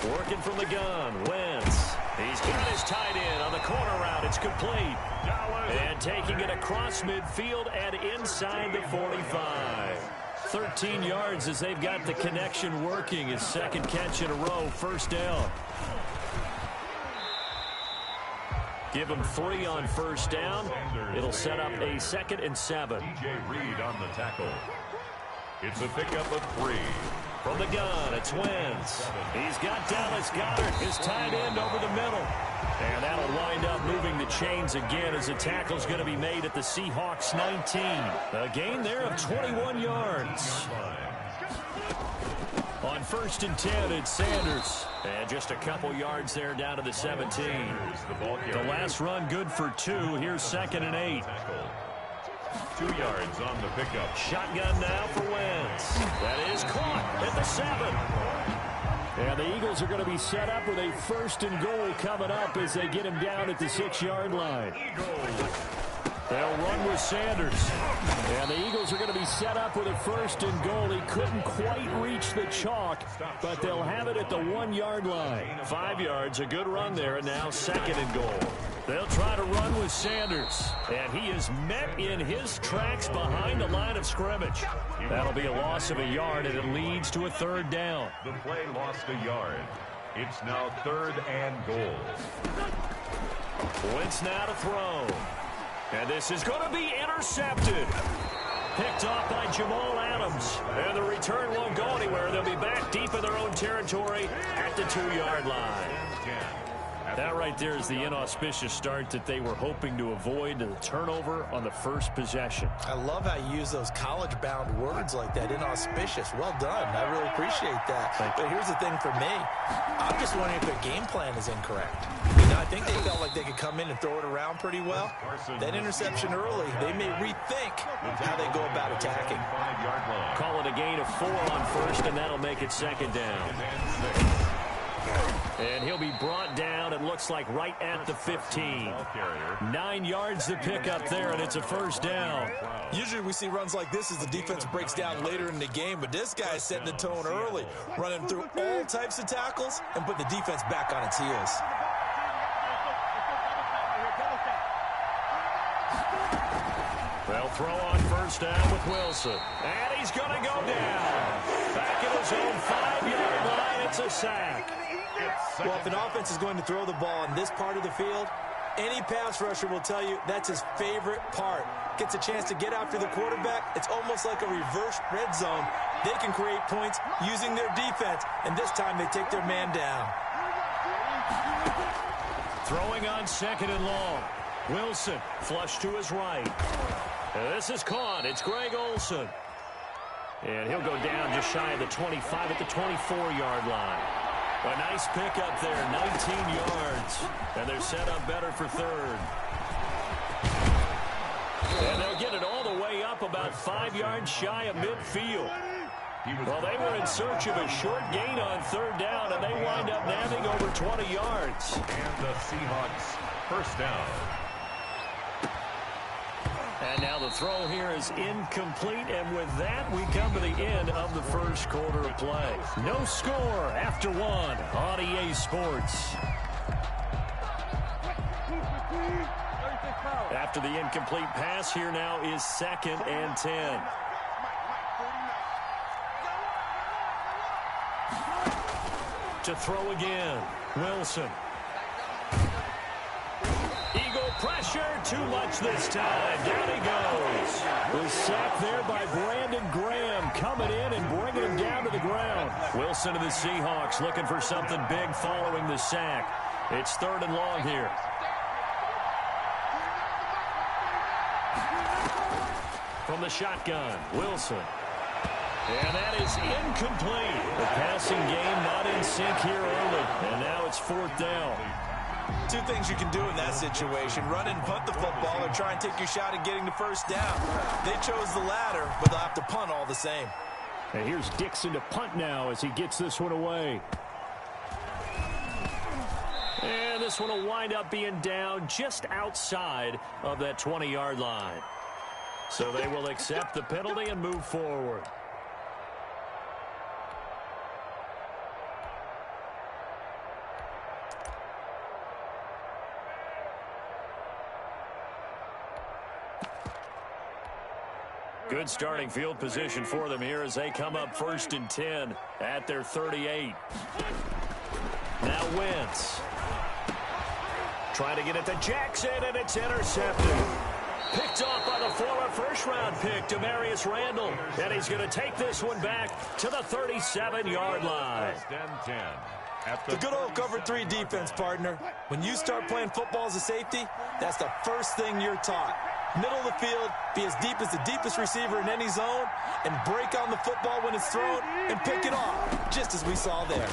Speaker 1: Working from the gun, Wentz. He's got his tight end on the corner route. It's complete. And taking it across midfield and inside the 45. 13 yards as they've got the connection working. His second catch in a row, first down. Give him 3 on first down. It'll set up a 2nd and 7.
Speaker 2: DJ Reed on the tackle. It's a pickup of 3.
Speaker 1: From the gun, it's Wentz. He's got Dallas Goedert, his tight end, over the middle. And that'll wind up moving the chains again as the tackle's going to be made at the Seahawks 19. A gain there of 21 yards. On 1st and 10, it's Sanders. And just a couple yards there down to the 17. The last run good for 2. Here's 2nd and 8.
Speaker 2: 2 yards on the pickup.
Speaker 1: Shotgun now for Wentz. That is caught at the 7. And the Eagles are going to be set up with a 1st and goal coming up as they get him down at the 6-yard line. They'll run with Sanders. And the Eagles are going to be set up with a 1st and goal. He couldn't quite reach the chalk, but they'll have it at the 1-yard line. 5 yards, a good run there, and now 2nd and goal. They'll try to run with Sanders, and he is met in his tracks behind the line of scrimmage. That'll be a loss of a yard, and it leads to a 3rd down.
Speaker 2: The play lost a yard. It's now 3rd and goal.
Speaker 1: Wentz now to throw. And this is going to be intercepted. Picked off by Jamal Adams. And the return won't go anywhere. They'll be back deep in their own territory at the 2-yard line. That right there is the inauspicious start that they were hoping to avoid, the turnover on the first possession.
Speaker 4: I love how you use those college-bound words like that, inauspicious. Well done. I really appreciate that. But here's the thing for me. I'm just wondering if their game plan is incorrect. You know, I think they felt like they could come in and throw it around pretty well. That interception early, they may rethink how they go about attacking.
Speaker 1: Call it a gain of 4 on 1st, and that'll make it 2nd down. And he'll be brought down, it looks like, right at the 15. 9 yards to pick up there, and it's a 1st down.
Speaker 4: Usually we see runs like this as the defense breaks down later in the game, but this guy is setting the tone early, running through all types of tackles and put the defense back on its heels.
Speaker 1: They'll throw on 1st down with Wilson. And he's going to go down. Back at his own 5-yard line, it's a sack.
Speaker 4: Well, if an offense is going to throw the ball in this part of the field, any pass rusher will tell you that's his favorite part. Gets a chance to get after the quarterback. It's almost like a reverse red zone. They can create points using their defense, and this time they take their man down.
Speaker 1: Throwing on 2nd and long. Wilson, flush to his right. And this is caught. It's Greg Olsen. And he'll go down just shy of the 25 at the 24-yard line. A nice pickup there, 19 yards. And they're set up better for third. And they'll get it all the way up about 5 yards shy of midfield. Well, they were in search of a short gain on third down, and they wind up nabbing over 20 yards.
Speaker 2: And the Seahawks first down.
Speaker 1: And now the throw here is incomplete, and with that, we come to the end of the first quarter of play. No score after one on EA Sports. After the incomplete pass, here now is 2nd and 10. To throw again, Wilson. Eagle pressure, too much this time. Down he goes. Was sacked there by Brandon Graham, coming in and bringing him down to the ground. Wilson of the Seahawks looking for something big following the sack. It's 3rd and long here. From the shotgun, Wilson. And that is incomplete. The passing game not in sync here early. And now it's 4th down.
Speaker 4: Two things you can do in that situation: run and punt the football, or try and take your shot at getting the first down. They chose the latter, but they'll have to punt all the same.
Speaker 1: And here's Dixon to punt now as he gets this one away. And this one will wind up being down just outside of that 20-yard line. So they will accept the penalty and move forward. Good starting field position for them here as they come up 1st and 10 at their 38. Now Wentz. Trying to get it to Jackson, and it's intercepted. Picked off by the former first-round pick, Demarius Randall. And he's going to take this one back to the 37-yard line.
Speaker 4: The good old cover 3 defense, partner. When you start playing football as a safety, that's the first thing you're taught. Middle of the field, be as deep as the deepest receiver in any zone, and break on the football when it's thrown and pick it off, just as we saw there.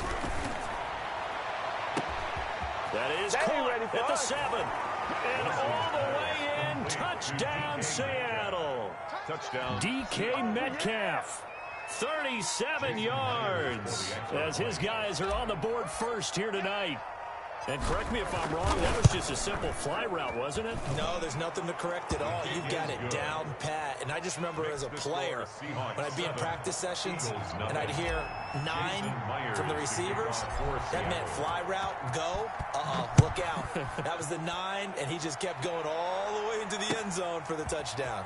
Speaker 1: That is caught at the 7. And all the way in, touchdown Seattle.
Speaker 2: Touchdown.
Speaker 1: DK Metcalf, 37 yards, as his guys are on the board first here tonight. And correct me if I'm wrong, that was just a simple fly route, wasn't it?
Speaker 3: No, there's nothing to correct at all. You've got it down pat. And I just remember as a player, when I'd be in practice sessions and I'd hear 9 from the receivers, that meant fly route, go, look out. That was the 9, and he just kept going all the way into the end zone for the touchdown.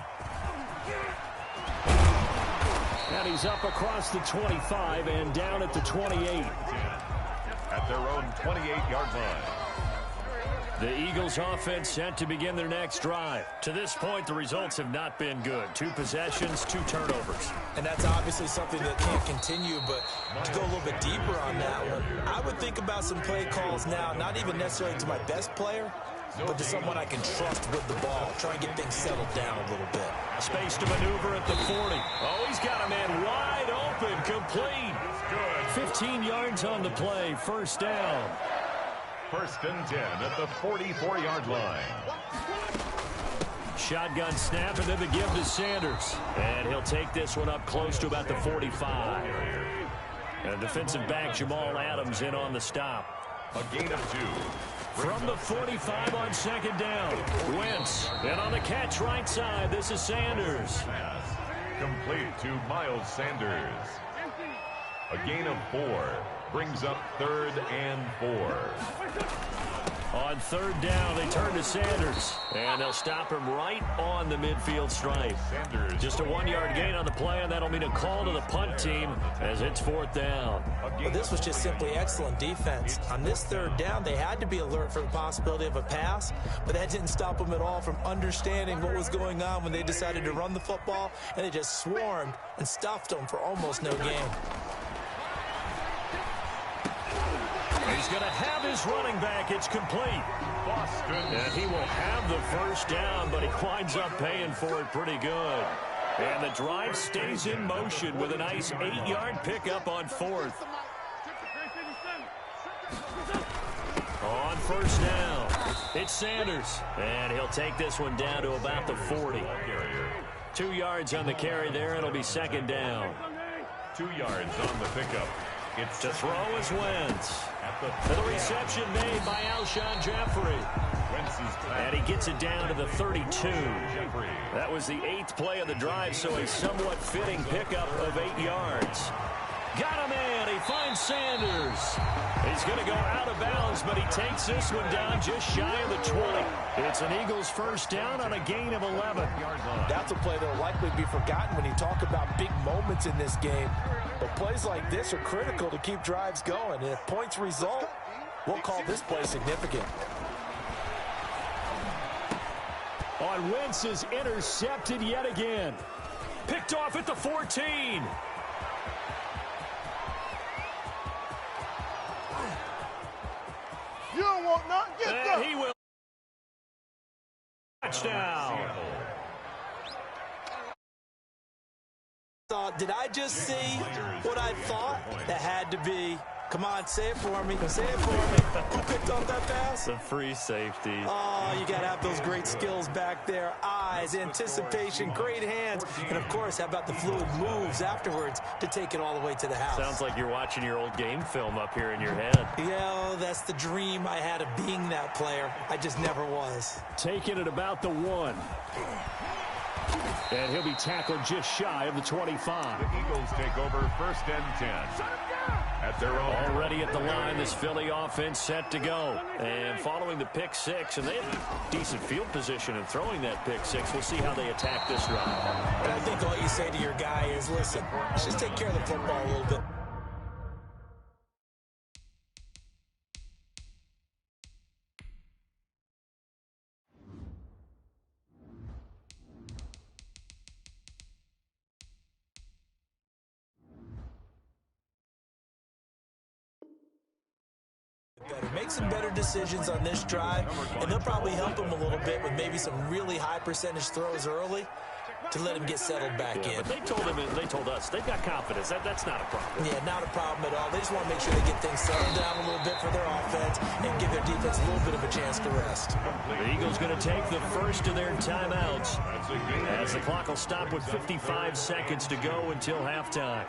Speaker 1: And he's up across the 25 and down at the 28.
Speaker 2: At their own 28-yard line.
Speaker 1: The Eagles offense set to begin their next drive. To this point, the results have not been good. 2 possessions, 2 turnovers.
Speaker 3: And that's obviously something that can't continue, but to go a little bit deeper on that one, I would think about some play calls now, not even necessarily to my best player, but to someone I can trust with the ball. Try and get things settled down a little bit.
Speaker 1: Space to maneuver at the 40. Oh, he's got a man wide open, complete. Good. 15 yards on the play, first down.
Speaker 2: 1st and 10 at the 44-yard line.
Speaker 1: Shotgun snap, and then the give to Sanders. And he'll take this one up close to about the 45. And defensive back Jamal Adams in on the stop.
Speaker 2: A gain of 2.
Speaker 1: From the 45 on 2nd down. Wentz. And on the catch right side, this is Sanders.
Speaker 2: Pass complete to Miles Sanders. A gain of 4. Brings up 3rd and 4.
Speaker 1: On 3rd down, they turn to Sanders. And they'll stop him right on the midfield stripe.
Speaker 2: Sanders.
Speaker 1: Just a 1-yard gain on the play, and that'll mean a call to the punt team as it's 4th down.
Speaker 3: Well, this was just simply excellent defense. On this 3rd down, they had to be alert for the possibility of a pass, but that didn't stop them at all from understanding what was going on when they decided to run the football, and they just swarmed and stuffed them for almost no gain.
Speaker 1: He's going to have his running back. It's complete.
Speaker 2: Boston.
Speaker 1: And he will have the first down, but he winds up paying for it pretty good. And the drive stays in motion with a nice 8-yard pickup on 4th. On first down, it's Sanders. And he'll take this one down to about the 40. 2 yards on the carry there. It'll be second down.
Speaker 2: 2 yards on the pickup. It's
Speaker 1: to throw is Wentz. The reception made by Alshon Jeffrey. And he gets it down to the 32. That was the 8th play of the drive, so a somewhat fitting pickup of 8 yards. Got a man. He finds Sanders. He's going to go out of bounds, but he takes this one down just shy of the 20. It's an Eagles first down on a gain of 11.
Speaker 4: That's a play that will likely be forgotten when you talk about big moments in this game. But plays like this are critical to keep drives going. And if points result, we'll call this play significant.
Speaker 1: On Wentz is intercepted yet again. Picked off at the 14.
Speaker 6: You don't want none. Get that.
Speaker 1: He will. Touchdown.
Speaker 3: Did I just see what I thought? That had to be. Come on, say it for me. Say it for me. Who picked up that pass?
Speaker 1: The free safety.
Speaker 3: Oh, you got to have those great skills back there. Eyes, anticipation, great hands. And, of course, how about the fluid moves afterwards to take it all the way to the house?
Speaker 1: Sounds like you're watching your old game film up here in your head.
Speaker 3: Yeah, that's the dream I had of being that player. I just never was.
Speaker 1: Taking it about the 1. And he'll be tackled just shy of the 25.
Speaker 2: The Eagles take over first and 10. At their own.
Speaker 1: Already at the line, this Philly offense set to go. And following the pick 6, and they have decent field position in throwing that pick 6. We'll see how they attack this drive.
Speaker 3: And I think all you say to your guy is, listen, let's just take care of the football a little bit. Make some better decisions on this drive, and they'll probably help him a little bit with maybe some really high percentage throws early to let him get settled back in.
Speaker 1: But they told us they've got confidence. That's not a problem.
Speaker 3: Yeah, not a problem at all. They just want to make sure they get things settled down a little bit for their offense and give their defense a little bit of a chance to rest.
Speaker 1: The Eagles going to take the first of their timeouts as the clock will stop with 55 seconds to go until halftime.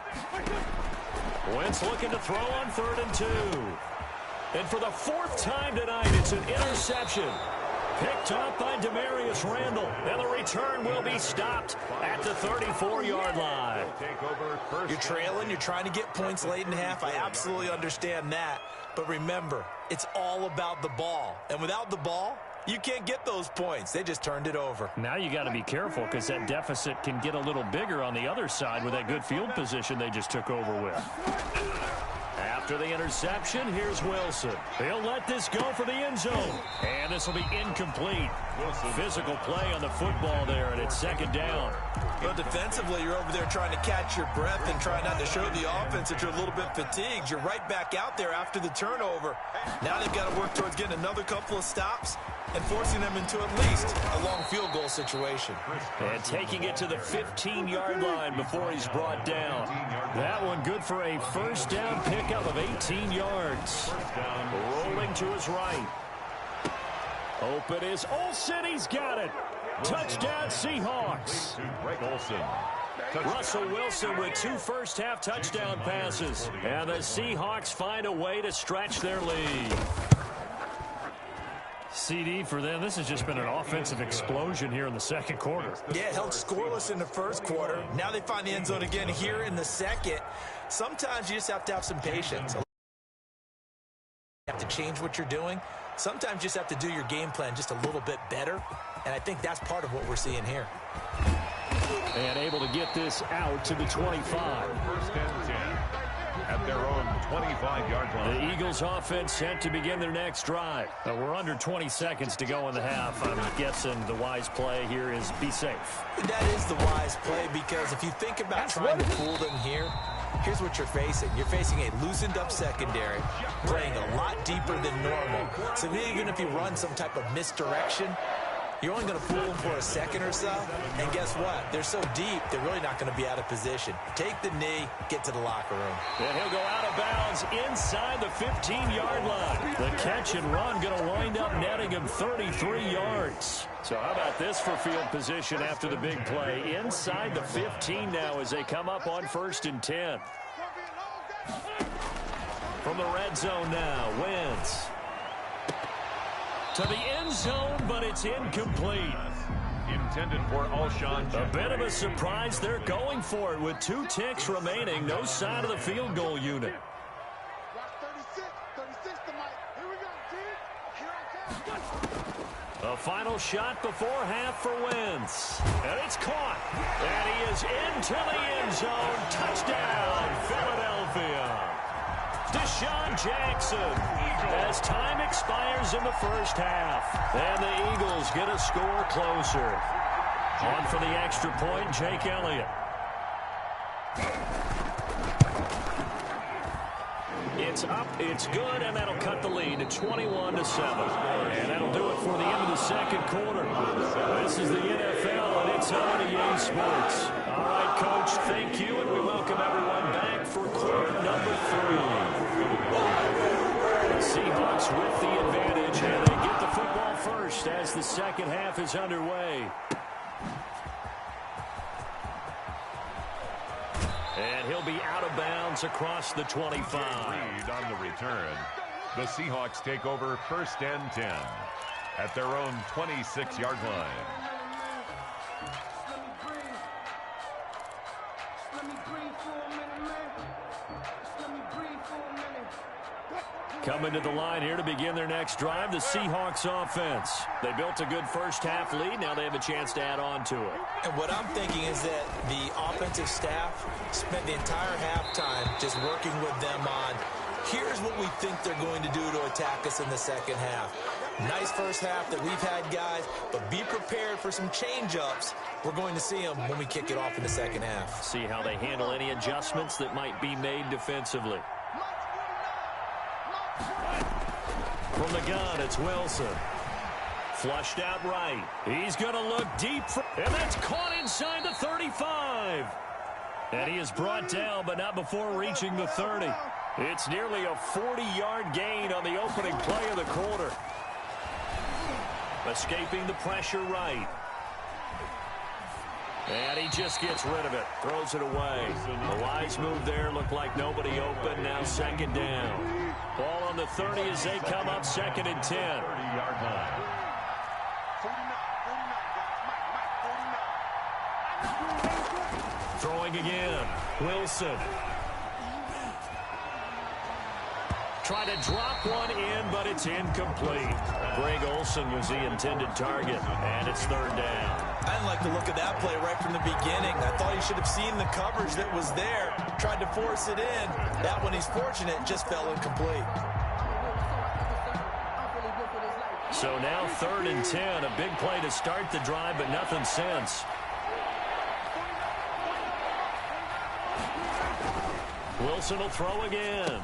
Speaker 1: Wentz looking to throw on 3rd and 2. And for the 4th time tonight, it's an interception. Picked up by Demarius Randall. And the return will be stopped at the 34-yard line.
Speaker 3: You're trailing. You're trying to get points late in half. I absolutely understand that. But remember, it's all about the ball. And without the ball, you can't get those points. They just turned it over.
Speaker 1: Now you got to be careful because that deficit can get a little bigger on the other side with that good field position they just took over with. After the interception, here's Wilson. He'll let this go for the end zone. And this will be incomplete. Physical play on the football there, and it's 2nd down.
Speaker 4: But defensively, you're over there trying to catch your breath and trying not to show the offense that you're a little bit fatigued. You're right back out there after the turnover. Now they've got to work towards getting another couple of stops and forcing them into at least a long field goal situation.
Speaker 1: And taking it to the 15-yard line before he's brought down. That one good for a first down pickup of 18 yards. Rolling to his right. Open is Olsen. He's got it. Touchdown, Seahawks. Russell Wilson with 2 first-half touchdown passes. And the Seahawks find a way to stretch their lead. CD for them. This has just been an offensive explosion here in the 2nd quarter.
Speaker 4: Yeah, held scoreless in the 1st quarter. Now they find the end zone again here in the 2nd. Sometimes you just have to have some patience. You have to change what you're doing. Sometimes you just have to do your game plan just a little bit better. And I think that's part of what we're seeing here.
Speaker 1: And able to get this out to the 25.
Speaker 2: First and 10 at their own 25-yard line.
Speaker 1: The Eagles offense set to begin their next drive. We're under 20 seconds to go in the half. I'm guessing the wise play here is be safe.
Speaker 3: That is the wise play because if you think about trying to fool them here, here's what you're facing. You're facing a loosened up secondary, playing a lot deeper than normal. So even if you run some type of misdirection,
Speaker 4: You're only going to fool them for a second or so, and guess what? They're so deep, they're really not going to be out of position. Take the knee, get to the locker room.
Speaker 1: And he'll go out of bounds inside the 15-yard line. The catch and run going to wind up netting him 33 yards. So how about this for field position after the big play? Inside the 15 now as they come up on 1st and 10. From the red zone now, Wentz. To the end zone, but it's incomplete.
Speaker 2: Intended for Alshon.
Speaker 1: A bit of a surprise. They're going for it with 2 ticks remaining. No sign of the field goal unit. A final shot before half for Wentz. And it's caught. And he is into the end zone. Touchdown, Philadelphia. Deshaun Jackson as time expires in the first half. And the Eagles get a score closer. On for the extra point, Jake Elliott. It's up, it's good, and that'll cut the lead to 21-7. And that'll do it for the end of the second quarter. This is the NFL, and it's on EA Sports. All right, Coach, thank you, and we welcome everyone back for quarter number 3. The Seahawks with the advantage, and they get the football first as the second half is underway. And he'll be out of bounds across the 25.
Speaker 2: Reed on the return. The Seahawks take over 1st and 10 at their own 26-yard line.
Speaker 1: Coming to the line here to begin their next drive, the Seahawks offense. They built a good first half lead. Now they have a chance to add on to it.
Speaker 3: And what I'm thinking is that the offensive staff spent the entire halftime just working with them on, here's what we think they're going to do to attack us in the second half. Nice first half that we've had, guys, but be prepared for some change-ups. We're going to see them when we kick it off in the second half.
Speaker 1: See how they handle any adjustments that might be made defensively. From the gun, it's Wilson. Flushed out right. He's going to look deep. And that's caught inside the 35. And he is brought down, but not before reaching the 30. It's nearly a 40-yard gain on the opening play of the quarter. Escaping the pressure right. And he just gets rid of it. Throws it away. A wise move there. Looked like nobody open. Now 2nd down. Ball on the 30 as they come up 2nd and 10.
Speaker 2: 30-yard line.
Speaker 1: Throwing again. Wilson. Trying to drop one in, but it's incomplete. Greg Olsen was the intended target, and it's 3rd down.
Speaker 4: I didn't like the look of that play right from the beginning. I thought he should have seen the coverage that was there, tried to force it in. That one, he's fortunate, just fell incomplete.
Speaker 1: So now 3rd and 10, a big play to start the drive, but nothing since. Wilson will throw again.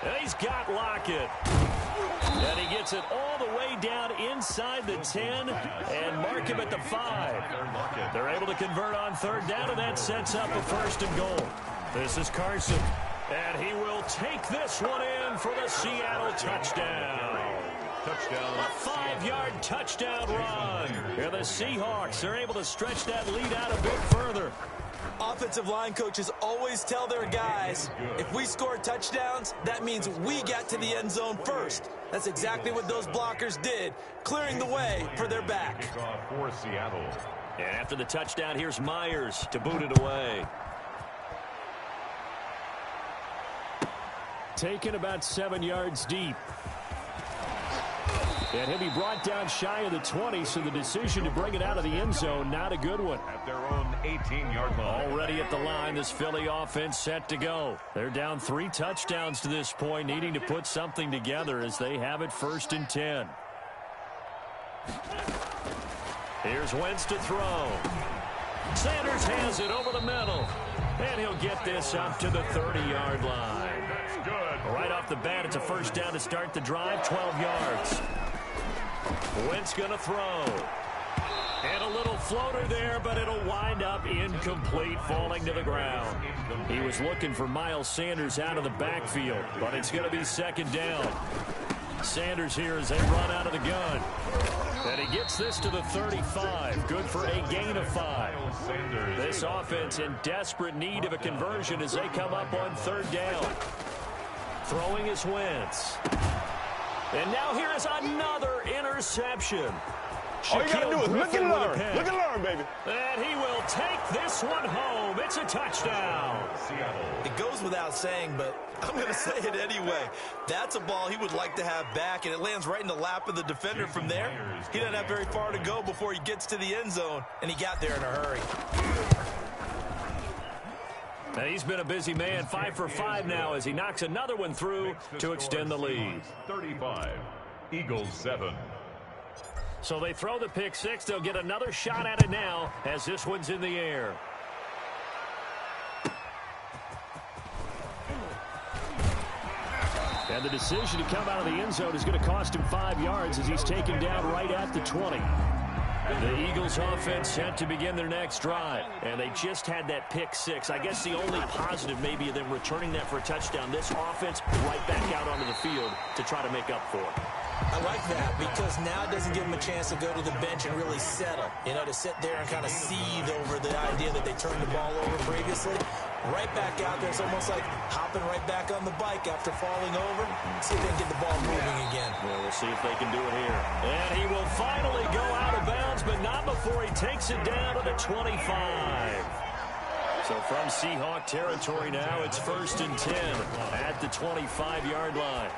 Speaker 1: And he's got Lockett. And he gets it all the way down inside the 10 and mark him at the 5. They're able to convert on 3rd down, and that sets up a 1st and goal. This is Carson. And he will take this one in for the Seattle touchdown. A 5-yard touchdown run. And the Seahawks are able to stretch that lead out a bit further.
Speaker 4: Offensive line coaches always tell their guys, if we score touchdowns, that means we got to the end zone first. That's exactly what those blockers did, clearing the way for their back.
Speaker 2: For Seattle.
Speaker 1: And after the touchdown, here's Myers to boot it away. Taken about 7 yards deep. And he'll be brought down shy of the 20, so the decision to bring it out of the end zone, not a good one.
Speaker 2: At their own 18-yard line.
Speaker 1: Already at the line, this Philly offense set to go. They're down 3 touchdowns to this point, needing to put something together as they have it 1st and 10. Here's Wentz to throw. Sanders has it over the middle. And he'll get this up to the 30-yard line.
Speaker 2: That's good.
Speaker 1: Right off the bat, it's a 1st down to start the drive, 12 yards. Wentz going to throw. And a little floater there, but it'll wind up incomplete, falling to the ground. He was looking for Miles Sanders out of the backfield, but it's going to be second down. Sanders here as they run out of the gun. And he gets this to the 35. Good for a gain of 5. This offense in desperate need of a conversion as they come up on third down. Throwing is Wentz. And now here is another interception.
Speaker 7: All you got to do is look and learn. Look and learn, baby.
Speaker 1: And he will take this one home. It's a touchdown.
Speaker 4: It goes without saying, but I'm going to say it anyway. That's a ball he would like to have back, and it lands right in the lap of the defender from there. He doesn't have very far to go before he gets to the end zone, and he got there in a hurry.
Speaker 1: Now he's been a busy man, 5 for 5 now as he knocks another one through to extend the lead.
Speaker 2: 35, Eagles 7.
Speaker 1: So they throw the pick six. They'll get another shot at it now as this one's in the air. And the decision to come out of the end zone is going to cost him 5 yards as he's taken down right at the 20. The Eagles offense set to begin their next drive. And they just had that pick six. I guess the only positive maybe of them returning that for a touchdown. This offense right back out onto the field to try to make up for it.
Speaker 3: I like that because now it doesn't give them a chance to go to the bench and really settle. You know, to sit there and kind of seethe over the idea that they turned the ball over previously. Right back out there. It's almost like hopping right back on the bike after falling over. See if they can get the ball moving again.
Speaker 1: Well, we'll see if they can do it here. And he will finally go out of bounds, but not before he takes it down to the 25. So from Seahawk territory now, it's 1st and 10 at the 25-yard line.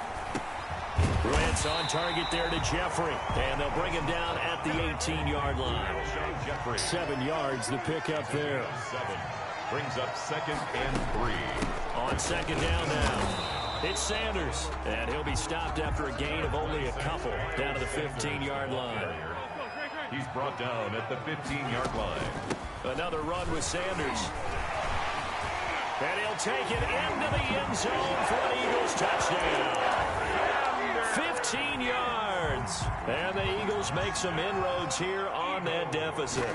Speaker 1: Wentz on target there to Jeffrey, and they'll bring him down at the 18-yard line. 7 yards, the pickup there.
Speaker 2: 7 brings up 2nd and 3.
Speaker 1: On 2nd down now, it's Sanders, and he'll be stopped after a gain of only a couple down to the 15-yard line.
Speaker 2: He's brought down at the 15-yard line.
Speaker 1: Another run with Sanders. And he'll take it into the end zone for an Eagles touchdown. 15 yards. And the Eagles make some inroads here on that deficit.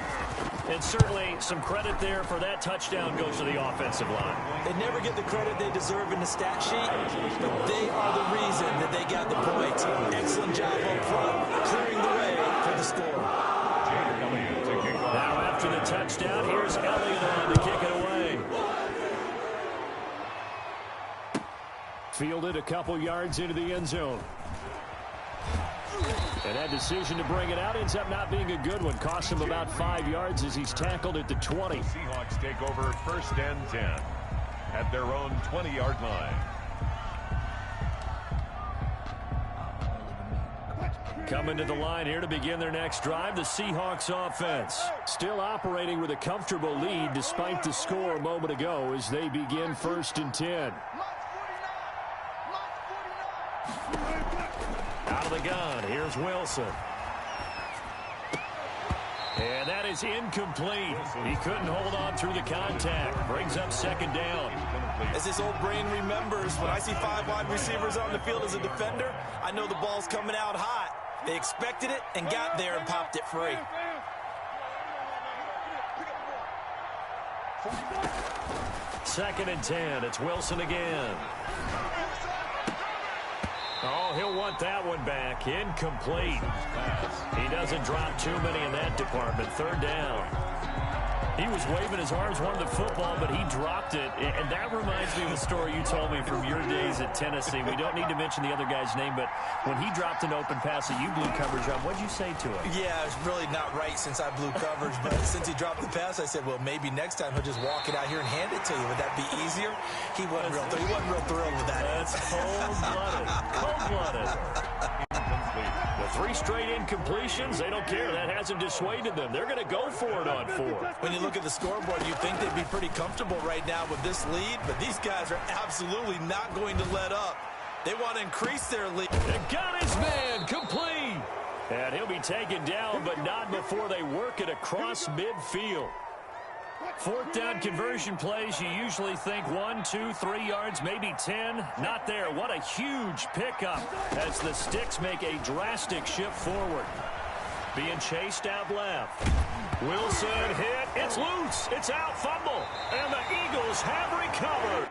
Speaker 1: And certainly some credit there for that touchdown goes to the offensive line.
Speaker 3: They never get the credit they deserve in the stat sheet, but they are the reason that they got the points. Excellent job up front, clearing the way for the score.
Speaker 1: Now after the touchdown, here's Elliott on to kick it away. Fielded a couple yards into the end zone. And that decision to bring it out ends up not being a good one. Costs him about 5 yards as he's tackled at the 20.
Speaker 2: Seahawks take over 1st and 10 at their own 20-yard line.
Speaker 1: Coming to the line here to begin their next drive, the Seahawks offense. Still operating with a comfortable lead despite the score a moment ago as they begin 1st and 10. Out of the gun, here's Wilson. And that is incomplete. He couldn't hold on through the contact. Brings up 2nd down.
Speaker 4: As his old brain remembers, when I see 5 wide receivers on the field as a defender, I know the ball's coming out hot. They expected it and got there and popped it free.
Speaker 1: 2nd and 10. It's Wilson again. Oh, he'll want that one back. Incomplete. He doesn't drop too many in that department. 3rd down. He was waving his arms, wanted the football, but he dropped it. And that reminds me of a story you told me from your days at Tennessee. We don't need to mention the other guy's name, but when he dropped an open pass that you blew coverage on, what'd you say to him?
Speaker 4: Yeah, it's really not right since I blew coverage, but since he dropped the pass, I said, well, maybe next time he'll just walk it out here and hand it to you. Would that be easier? He wasn't real thrilled with that.
Speaker 1: That's cold-blooded. Cold-blooded. The 3 straight incompletions, they don't care. That hasn't dissuaded them. They're going to go for it on 4th.
Speaker 4: When you look at the scoreboard, you think they'd be pretty comfortable right now with this lead, but these guys are absolutely not going to let up. They want to increase their lead.
Speaker 1: And got his man complete. And he'll be taken down, but not before they work it across midfield. 4th down conversion plays, you usually think 1, 2, 3 yards, maybe 10. Not there. What a huge pickup as the Sticks make a drastic shift forward. being chased out left. Wilson hit. It's loose. It's out. Fumble. And the Eagles have recovered.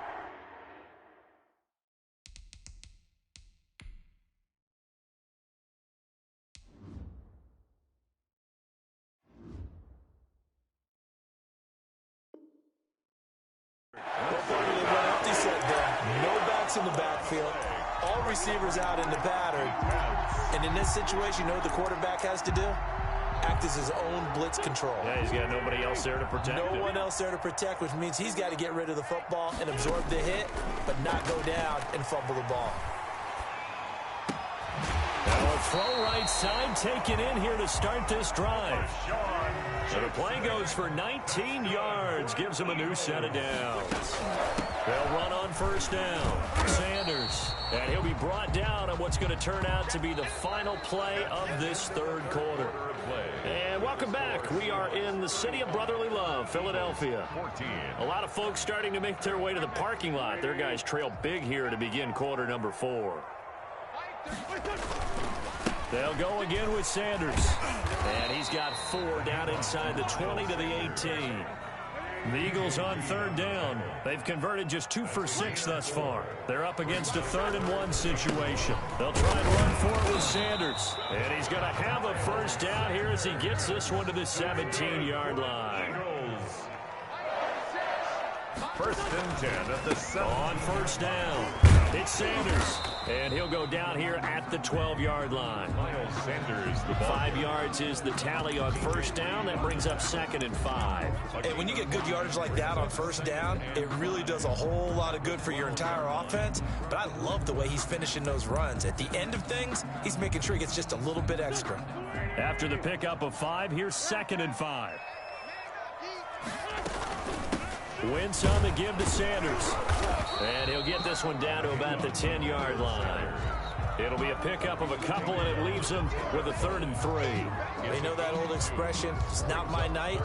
Speaker 4: In the backfield, all receivers out in the pattern, and in this situation, you know what the quarterback has to do? Act as his own blitz control.
Speaker 1: Yeah, he's got nobody else there to protect him.
Speaker 4: No one else there to protect, which means he's got to get rid of the football and absorb the hit, but not go down and fumble the ball.
Speaker 1: Now a throw right side taken in here to start this drive. So the play goes for 19 yards, gives him a new set of downs. They'll run on first down. Sanders, and he'll be brought down on what's going to turn out to be the final play of this third quarter. And welcome back. We are in the city of brotherly love, Philadelphia. A lot of folks starting to make their way to the parking lot. Their guys trail big here to begin quarter number 4. They'll go again with Sanders. And he's got 4 down inside the 20 to the 18. The Eagles on third down. They've converted just 2 for 6 thus far. They're up against a 3rd and 1 situation. They'll try and run for it with Sanders. And he's going to have a first down here as he gets this one to the 17-yard line.
Speaker 2: First and 10 at the 7.
Speaker 1: On first down, it's Sanders. And he'll go down here at the 12-yard line.
Speaker 2: Miles Sanders, the ball.
Speaker 1: 5 yards is the tally on first down. That brings up 2nd and 5.
Speaker 4: And when you get good yardage like that on first down, it really does a whole lot of good for your entire offense. But I love the way he's finishing those runs. At the end of things, he's making sure he gets just a little bit extra.
Speaker 1: After the pickup of 5, here's 2nd and 5. Wentz on the give to Sanders. And he'll get this one down to about the 10-yard line. It'll be a pickup of a couple, and it leaves him with a 3rd and 3.
Speaker 4: You know that old expression, it's not my night?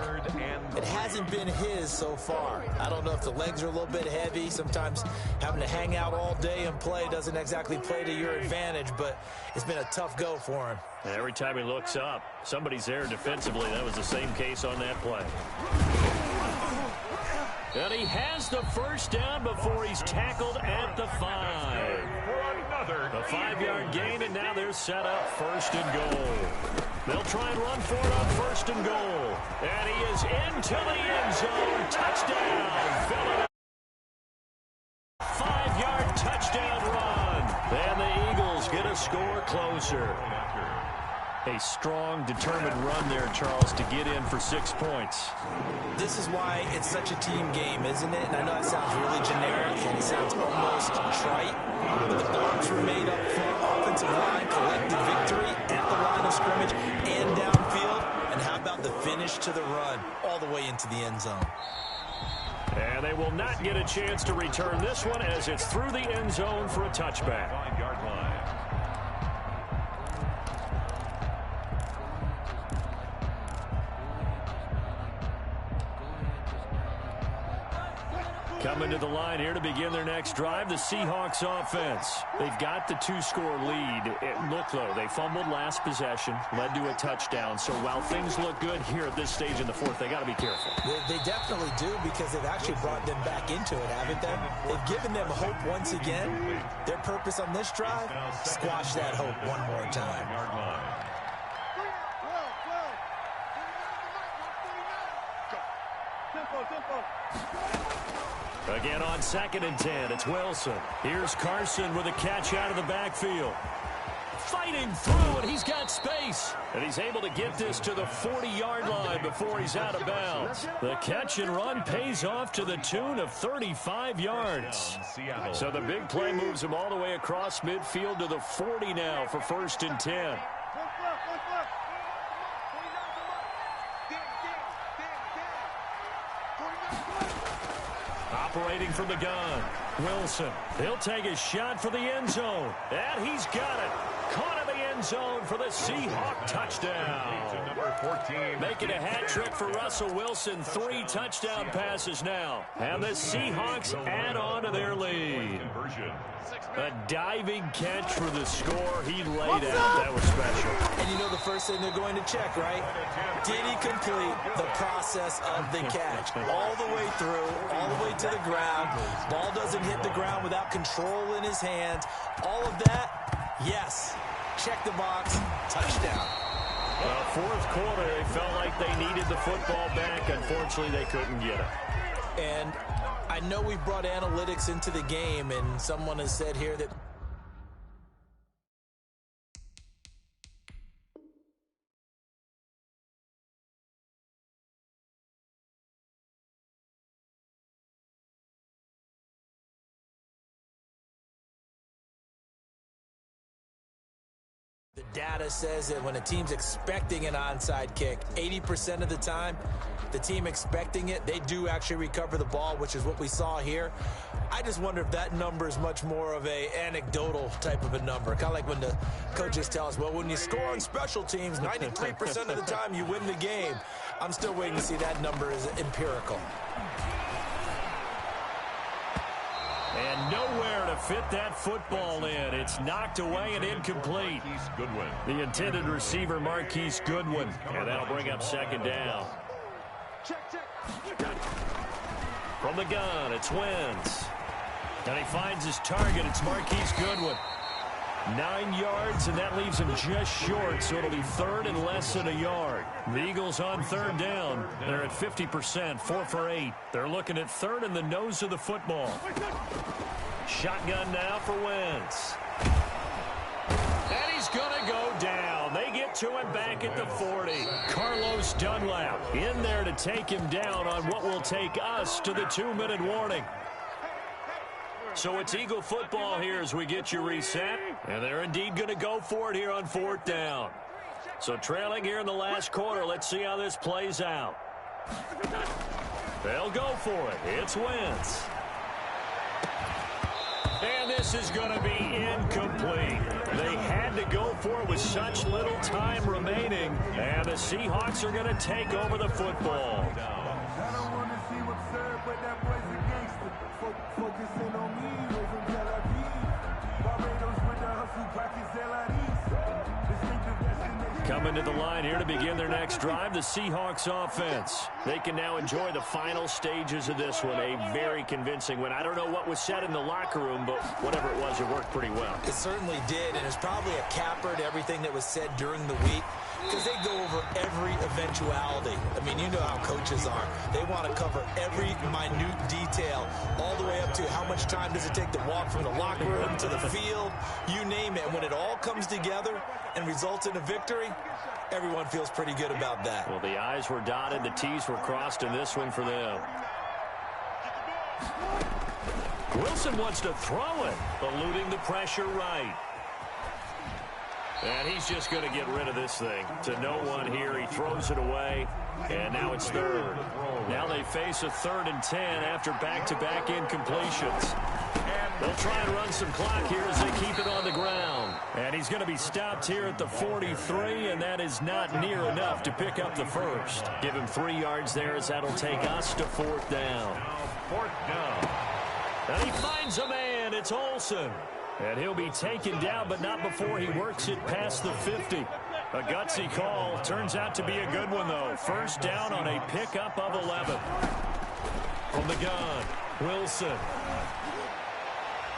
Speaker 4: It hasn't been his so far. I don't know if the legs are a little bit heavy. Sometimes having to hang out all day and play doesn't exactly play to your advantage, but it's been a tough go for him.
Speaker 1: Every time he looks up, somebody's there defensively. That was the same case on that play. And he has the first down before he's tackled at the 5. A 5-yard gain, and now they're set up 1st and goal. They'll try and run for it on 1st and goal. And he is into the end zone. Touchdown, Philadelphia. 5-yard touchdown run. And the Eagles get a score closer. A strong, determined run there, Charles, to get in for 6 points.
Speaker 4: This is why it's such a team game, isn't it? And I know that sounds really generic, and it sounds almost trite. But the blocks were made up front, offensive line, collective victory at the line of scrimmage and downfield. And how about the finish to the run all the way into the end zone?
Speaker 1: And they will not get a chance to return this one as it's through the end zone for a touchback.
Speaker 2: 5-yard line.
Speaker 1: Coming to the line here to begin their next drive, the Seahawks offense. They've got the 2-score lead. Look, though, they fumbled last possession, led to a touchdown. So while things look good here at this stage in the 4th, they got to be careful.
Speaker 4: They definitely do, because they've actually brought them back into it, haven't they? They've given them hope once again. Their purpose on this drive, squash that hope one more time.
Speaker 1: Again on 2nd and 10, it's Wilson. Here's Carson with a catch out of the backfield. Fighting through, and he's got space. And he's able to get this to the 40-yard line before he's out of bounds. The catch and run pays off to the tune of 35 yards. So the big play moves him all the way across midfield to the 40 now for 1st and 10. Operating from the gun, Wilson. He'll take a shot for the end zone. And he's got it. Caught in the end end zone for the Seahawk touchdown.
Speaker 2: Number 14.
Speaker 1: Making a hat trick for Russell Wilson. 3 touchdown passes now. And the Seahawks add on to their lead. A diving catch for the score. He laid out. That was special.
Speaker 4: And you know the first thing they're going to check, right? Did he complete the process of the catch? All the way through, all the way to the ground. Ball doesn't hit the ground without control in his hands. All of that, yes. Check the box. Touchdown.
Speaker 1: Fourth quarter, they felt like they needed the football back. Unfortunately, they couldn't get it.
Speaker 3: And I know we brought analytics into the game, and someone has said here that the data says that when a team's expecting an onside kick, 80% of the time, the team expecting it, they do actually recover the ball, which is what we saw here. I just wonder if that number is much more of a anecdotal type of a number. Kind of like when the coaches tell us, well, when you score on special teams, 93% of the time you win the game. I'm still waiting to see that number is empirical.
Speaker 1: And nowhere to fit that football in. It's knocked away and incomplete. The intended receiver, Marquise Goodwin. And that'll bring up second down. From the gun, it's Wentz. And he finds his target. It's Marquise Goodwin. 9 yards, and that leaves him just short, so it'll be third and less than a yard. The Eagles on third down. They're at 50%, 4 for 8. They're looking at third in the nose of the football. Shotgun now for Wentz. And he's going to go down. They get to him back at the 40. Carlos Dunlap in there to take him down on what will take us to the 2-minute warning. So it's Eagle football here as we get you reset. And they're indeed going to go for it here on fourth down. So trailing here in the last quarter. Let's see how this plays out. They'll go for it. It's Wentz. And this is going to be incomplete. They had to go for it with such little time remaining. And the Seahawks are going to take over the football. Coming to the line here to begin their next drive, the Seahawks offense. They can now enjoy the final stages of this one. A very convincing win. I don't know what was said in the locker room, but whatever it was, it worked pretty well.
Speaker 3: It certainly did, and it's probably a capper to everything that was said during the week because they go over every eventuality. I mean, you know how coaches are. They want to cover every minute detail all the way up to how much time does it take to walk from the locker room to the field, you name it. And when it all comes together and results in a victory, everyone feels pretty good about that.
Speaker 1: Well, the I's were dotted, the T's were crossed in this one for them. Wilson wants to throw it, eluding the pressure right. And he's just going to get rid of this thing. To no one here. He throws it away, and now it's third. Now they face a 3rd and 10 after back-to-back incompletions. They'll try and run some clock here as they keep it on the ground. And he's going to be stopped here at the 43, and that is not near enough to pick up the first. Give him 3 yards there as that'll take us to 4th down.
Speaker 2: Fourth down.
Speaker 1: And he finds a man. It's Olsen. And he'll be taken down, but not before he works it past the 50. A gutsy call. Turns out to be a good one, though. First down on a pickup of 11. From the gun, Wilson.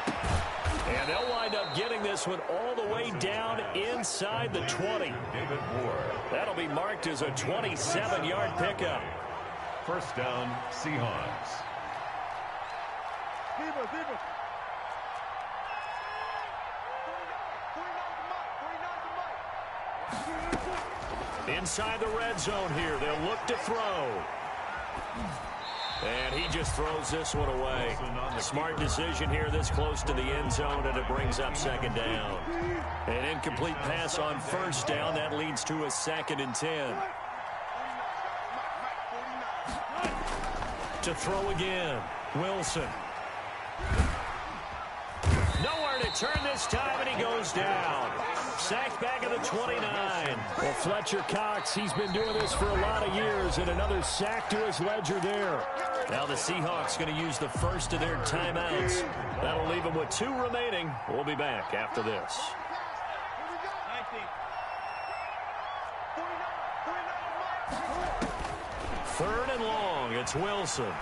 Speaker 1: And they'll wind up getting this one all the way down inside the 20. That'll be marked as a 27-yard pickup.
Speaker 2: First down, Seahawks.
Speaker 1: Inside the red zone here. They'll look to throw. And he just throws this one away. Smart decision here this close to the end zone, and it brings up second down. An incomplete pass on first down. That leads to a 2nd and 10. To throw again, Wilson. Nowhere to turn this time, and he goes down. Sacked back at the 29. Well, Fletcher Cox, he's been doing this for a lot of years, and another sack to his ledger there. Now the Seahawks going to use the first of their timeouts. That'll leave them with 2 remaining. We'll be back after this. Third and long, it's Wilson.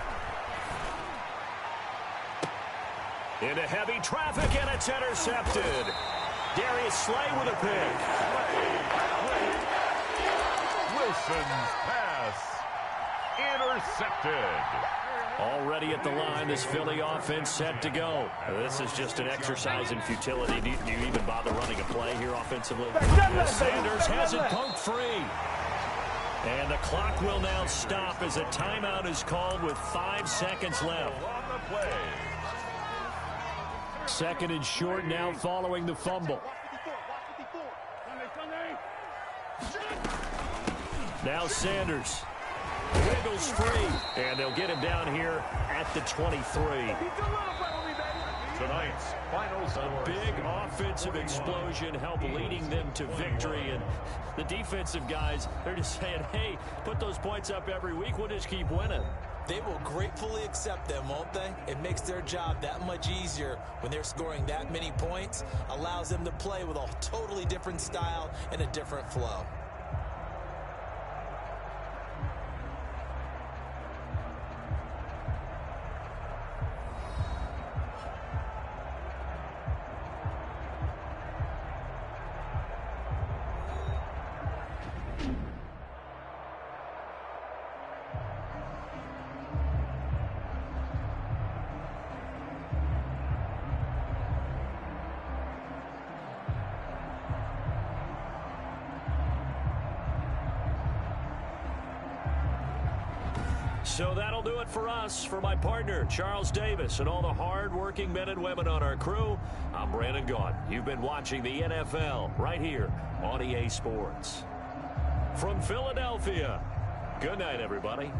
Speaker 1: Into heavy traffic, and it's intercepted. Darius Slay with a pick.
Speaker 2: Wilson's pass intercepted.
Speaker 1: Already at the line, this Philly offense set to go. This is just an exercise in futility. Do you even bother running a play here offensively? Sanders has it poked free. And the clock will now stop as a timeout is called with 5 seconds left.
Speaker 2: On the play.
Speaker 1: Second and short now following the fumble. Now Sanders wiggles free, and they'll get him down here at the 23.
Speaker 2: Tonight's final score.
Speaker 1: Big offensive explosion helped leading them to victory, and the defensive guys, they're just saying, hey, put those points up every week, we'll just keep winning.
Speaker 3: They will gratefully accept them, won't they? It makes their job that much easier when they're scoring that many points, allows them to play with a totally different style and a different flow.
Speaker 1: So that'll do it for us. For my partner, Charles Davis, and all the hard-working men and women on our crew, I'm Brandon Gaudin. You've been watching the NFL right here on EA Sports. From Philadelphia, good night, everybody.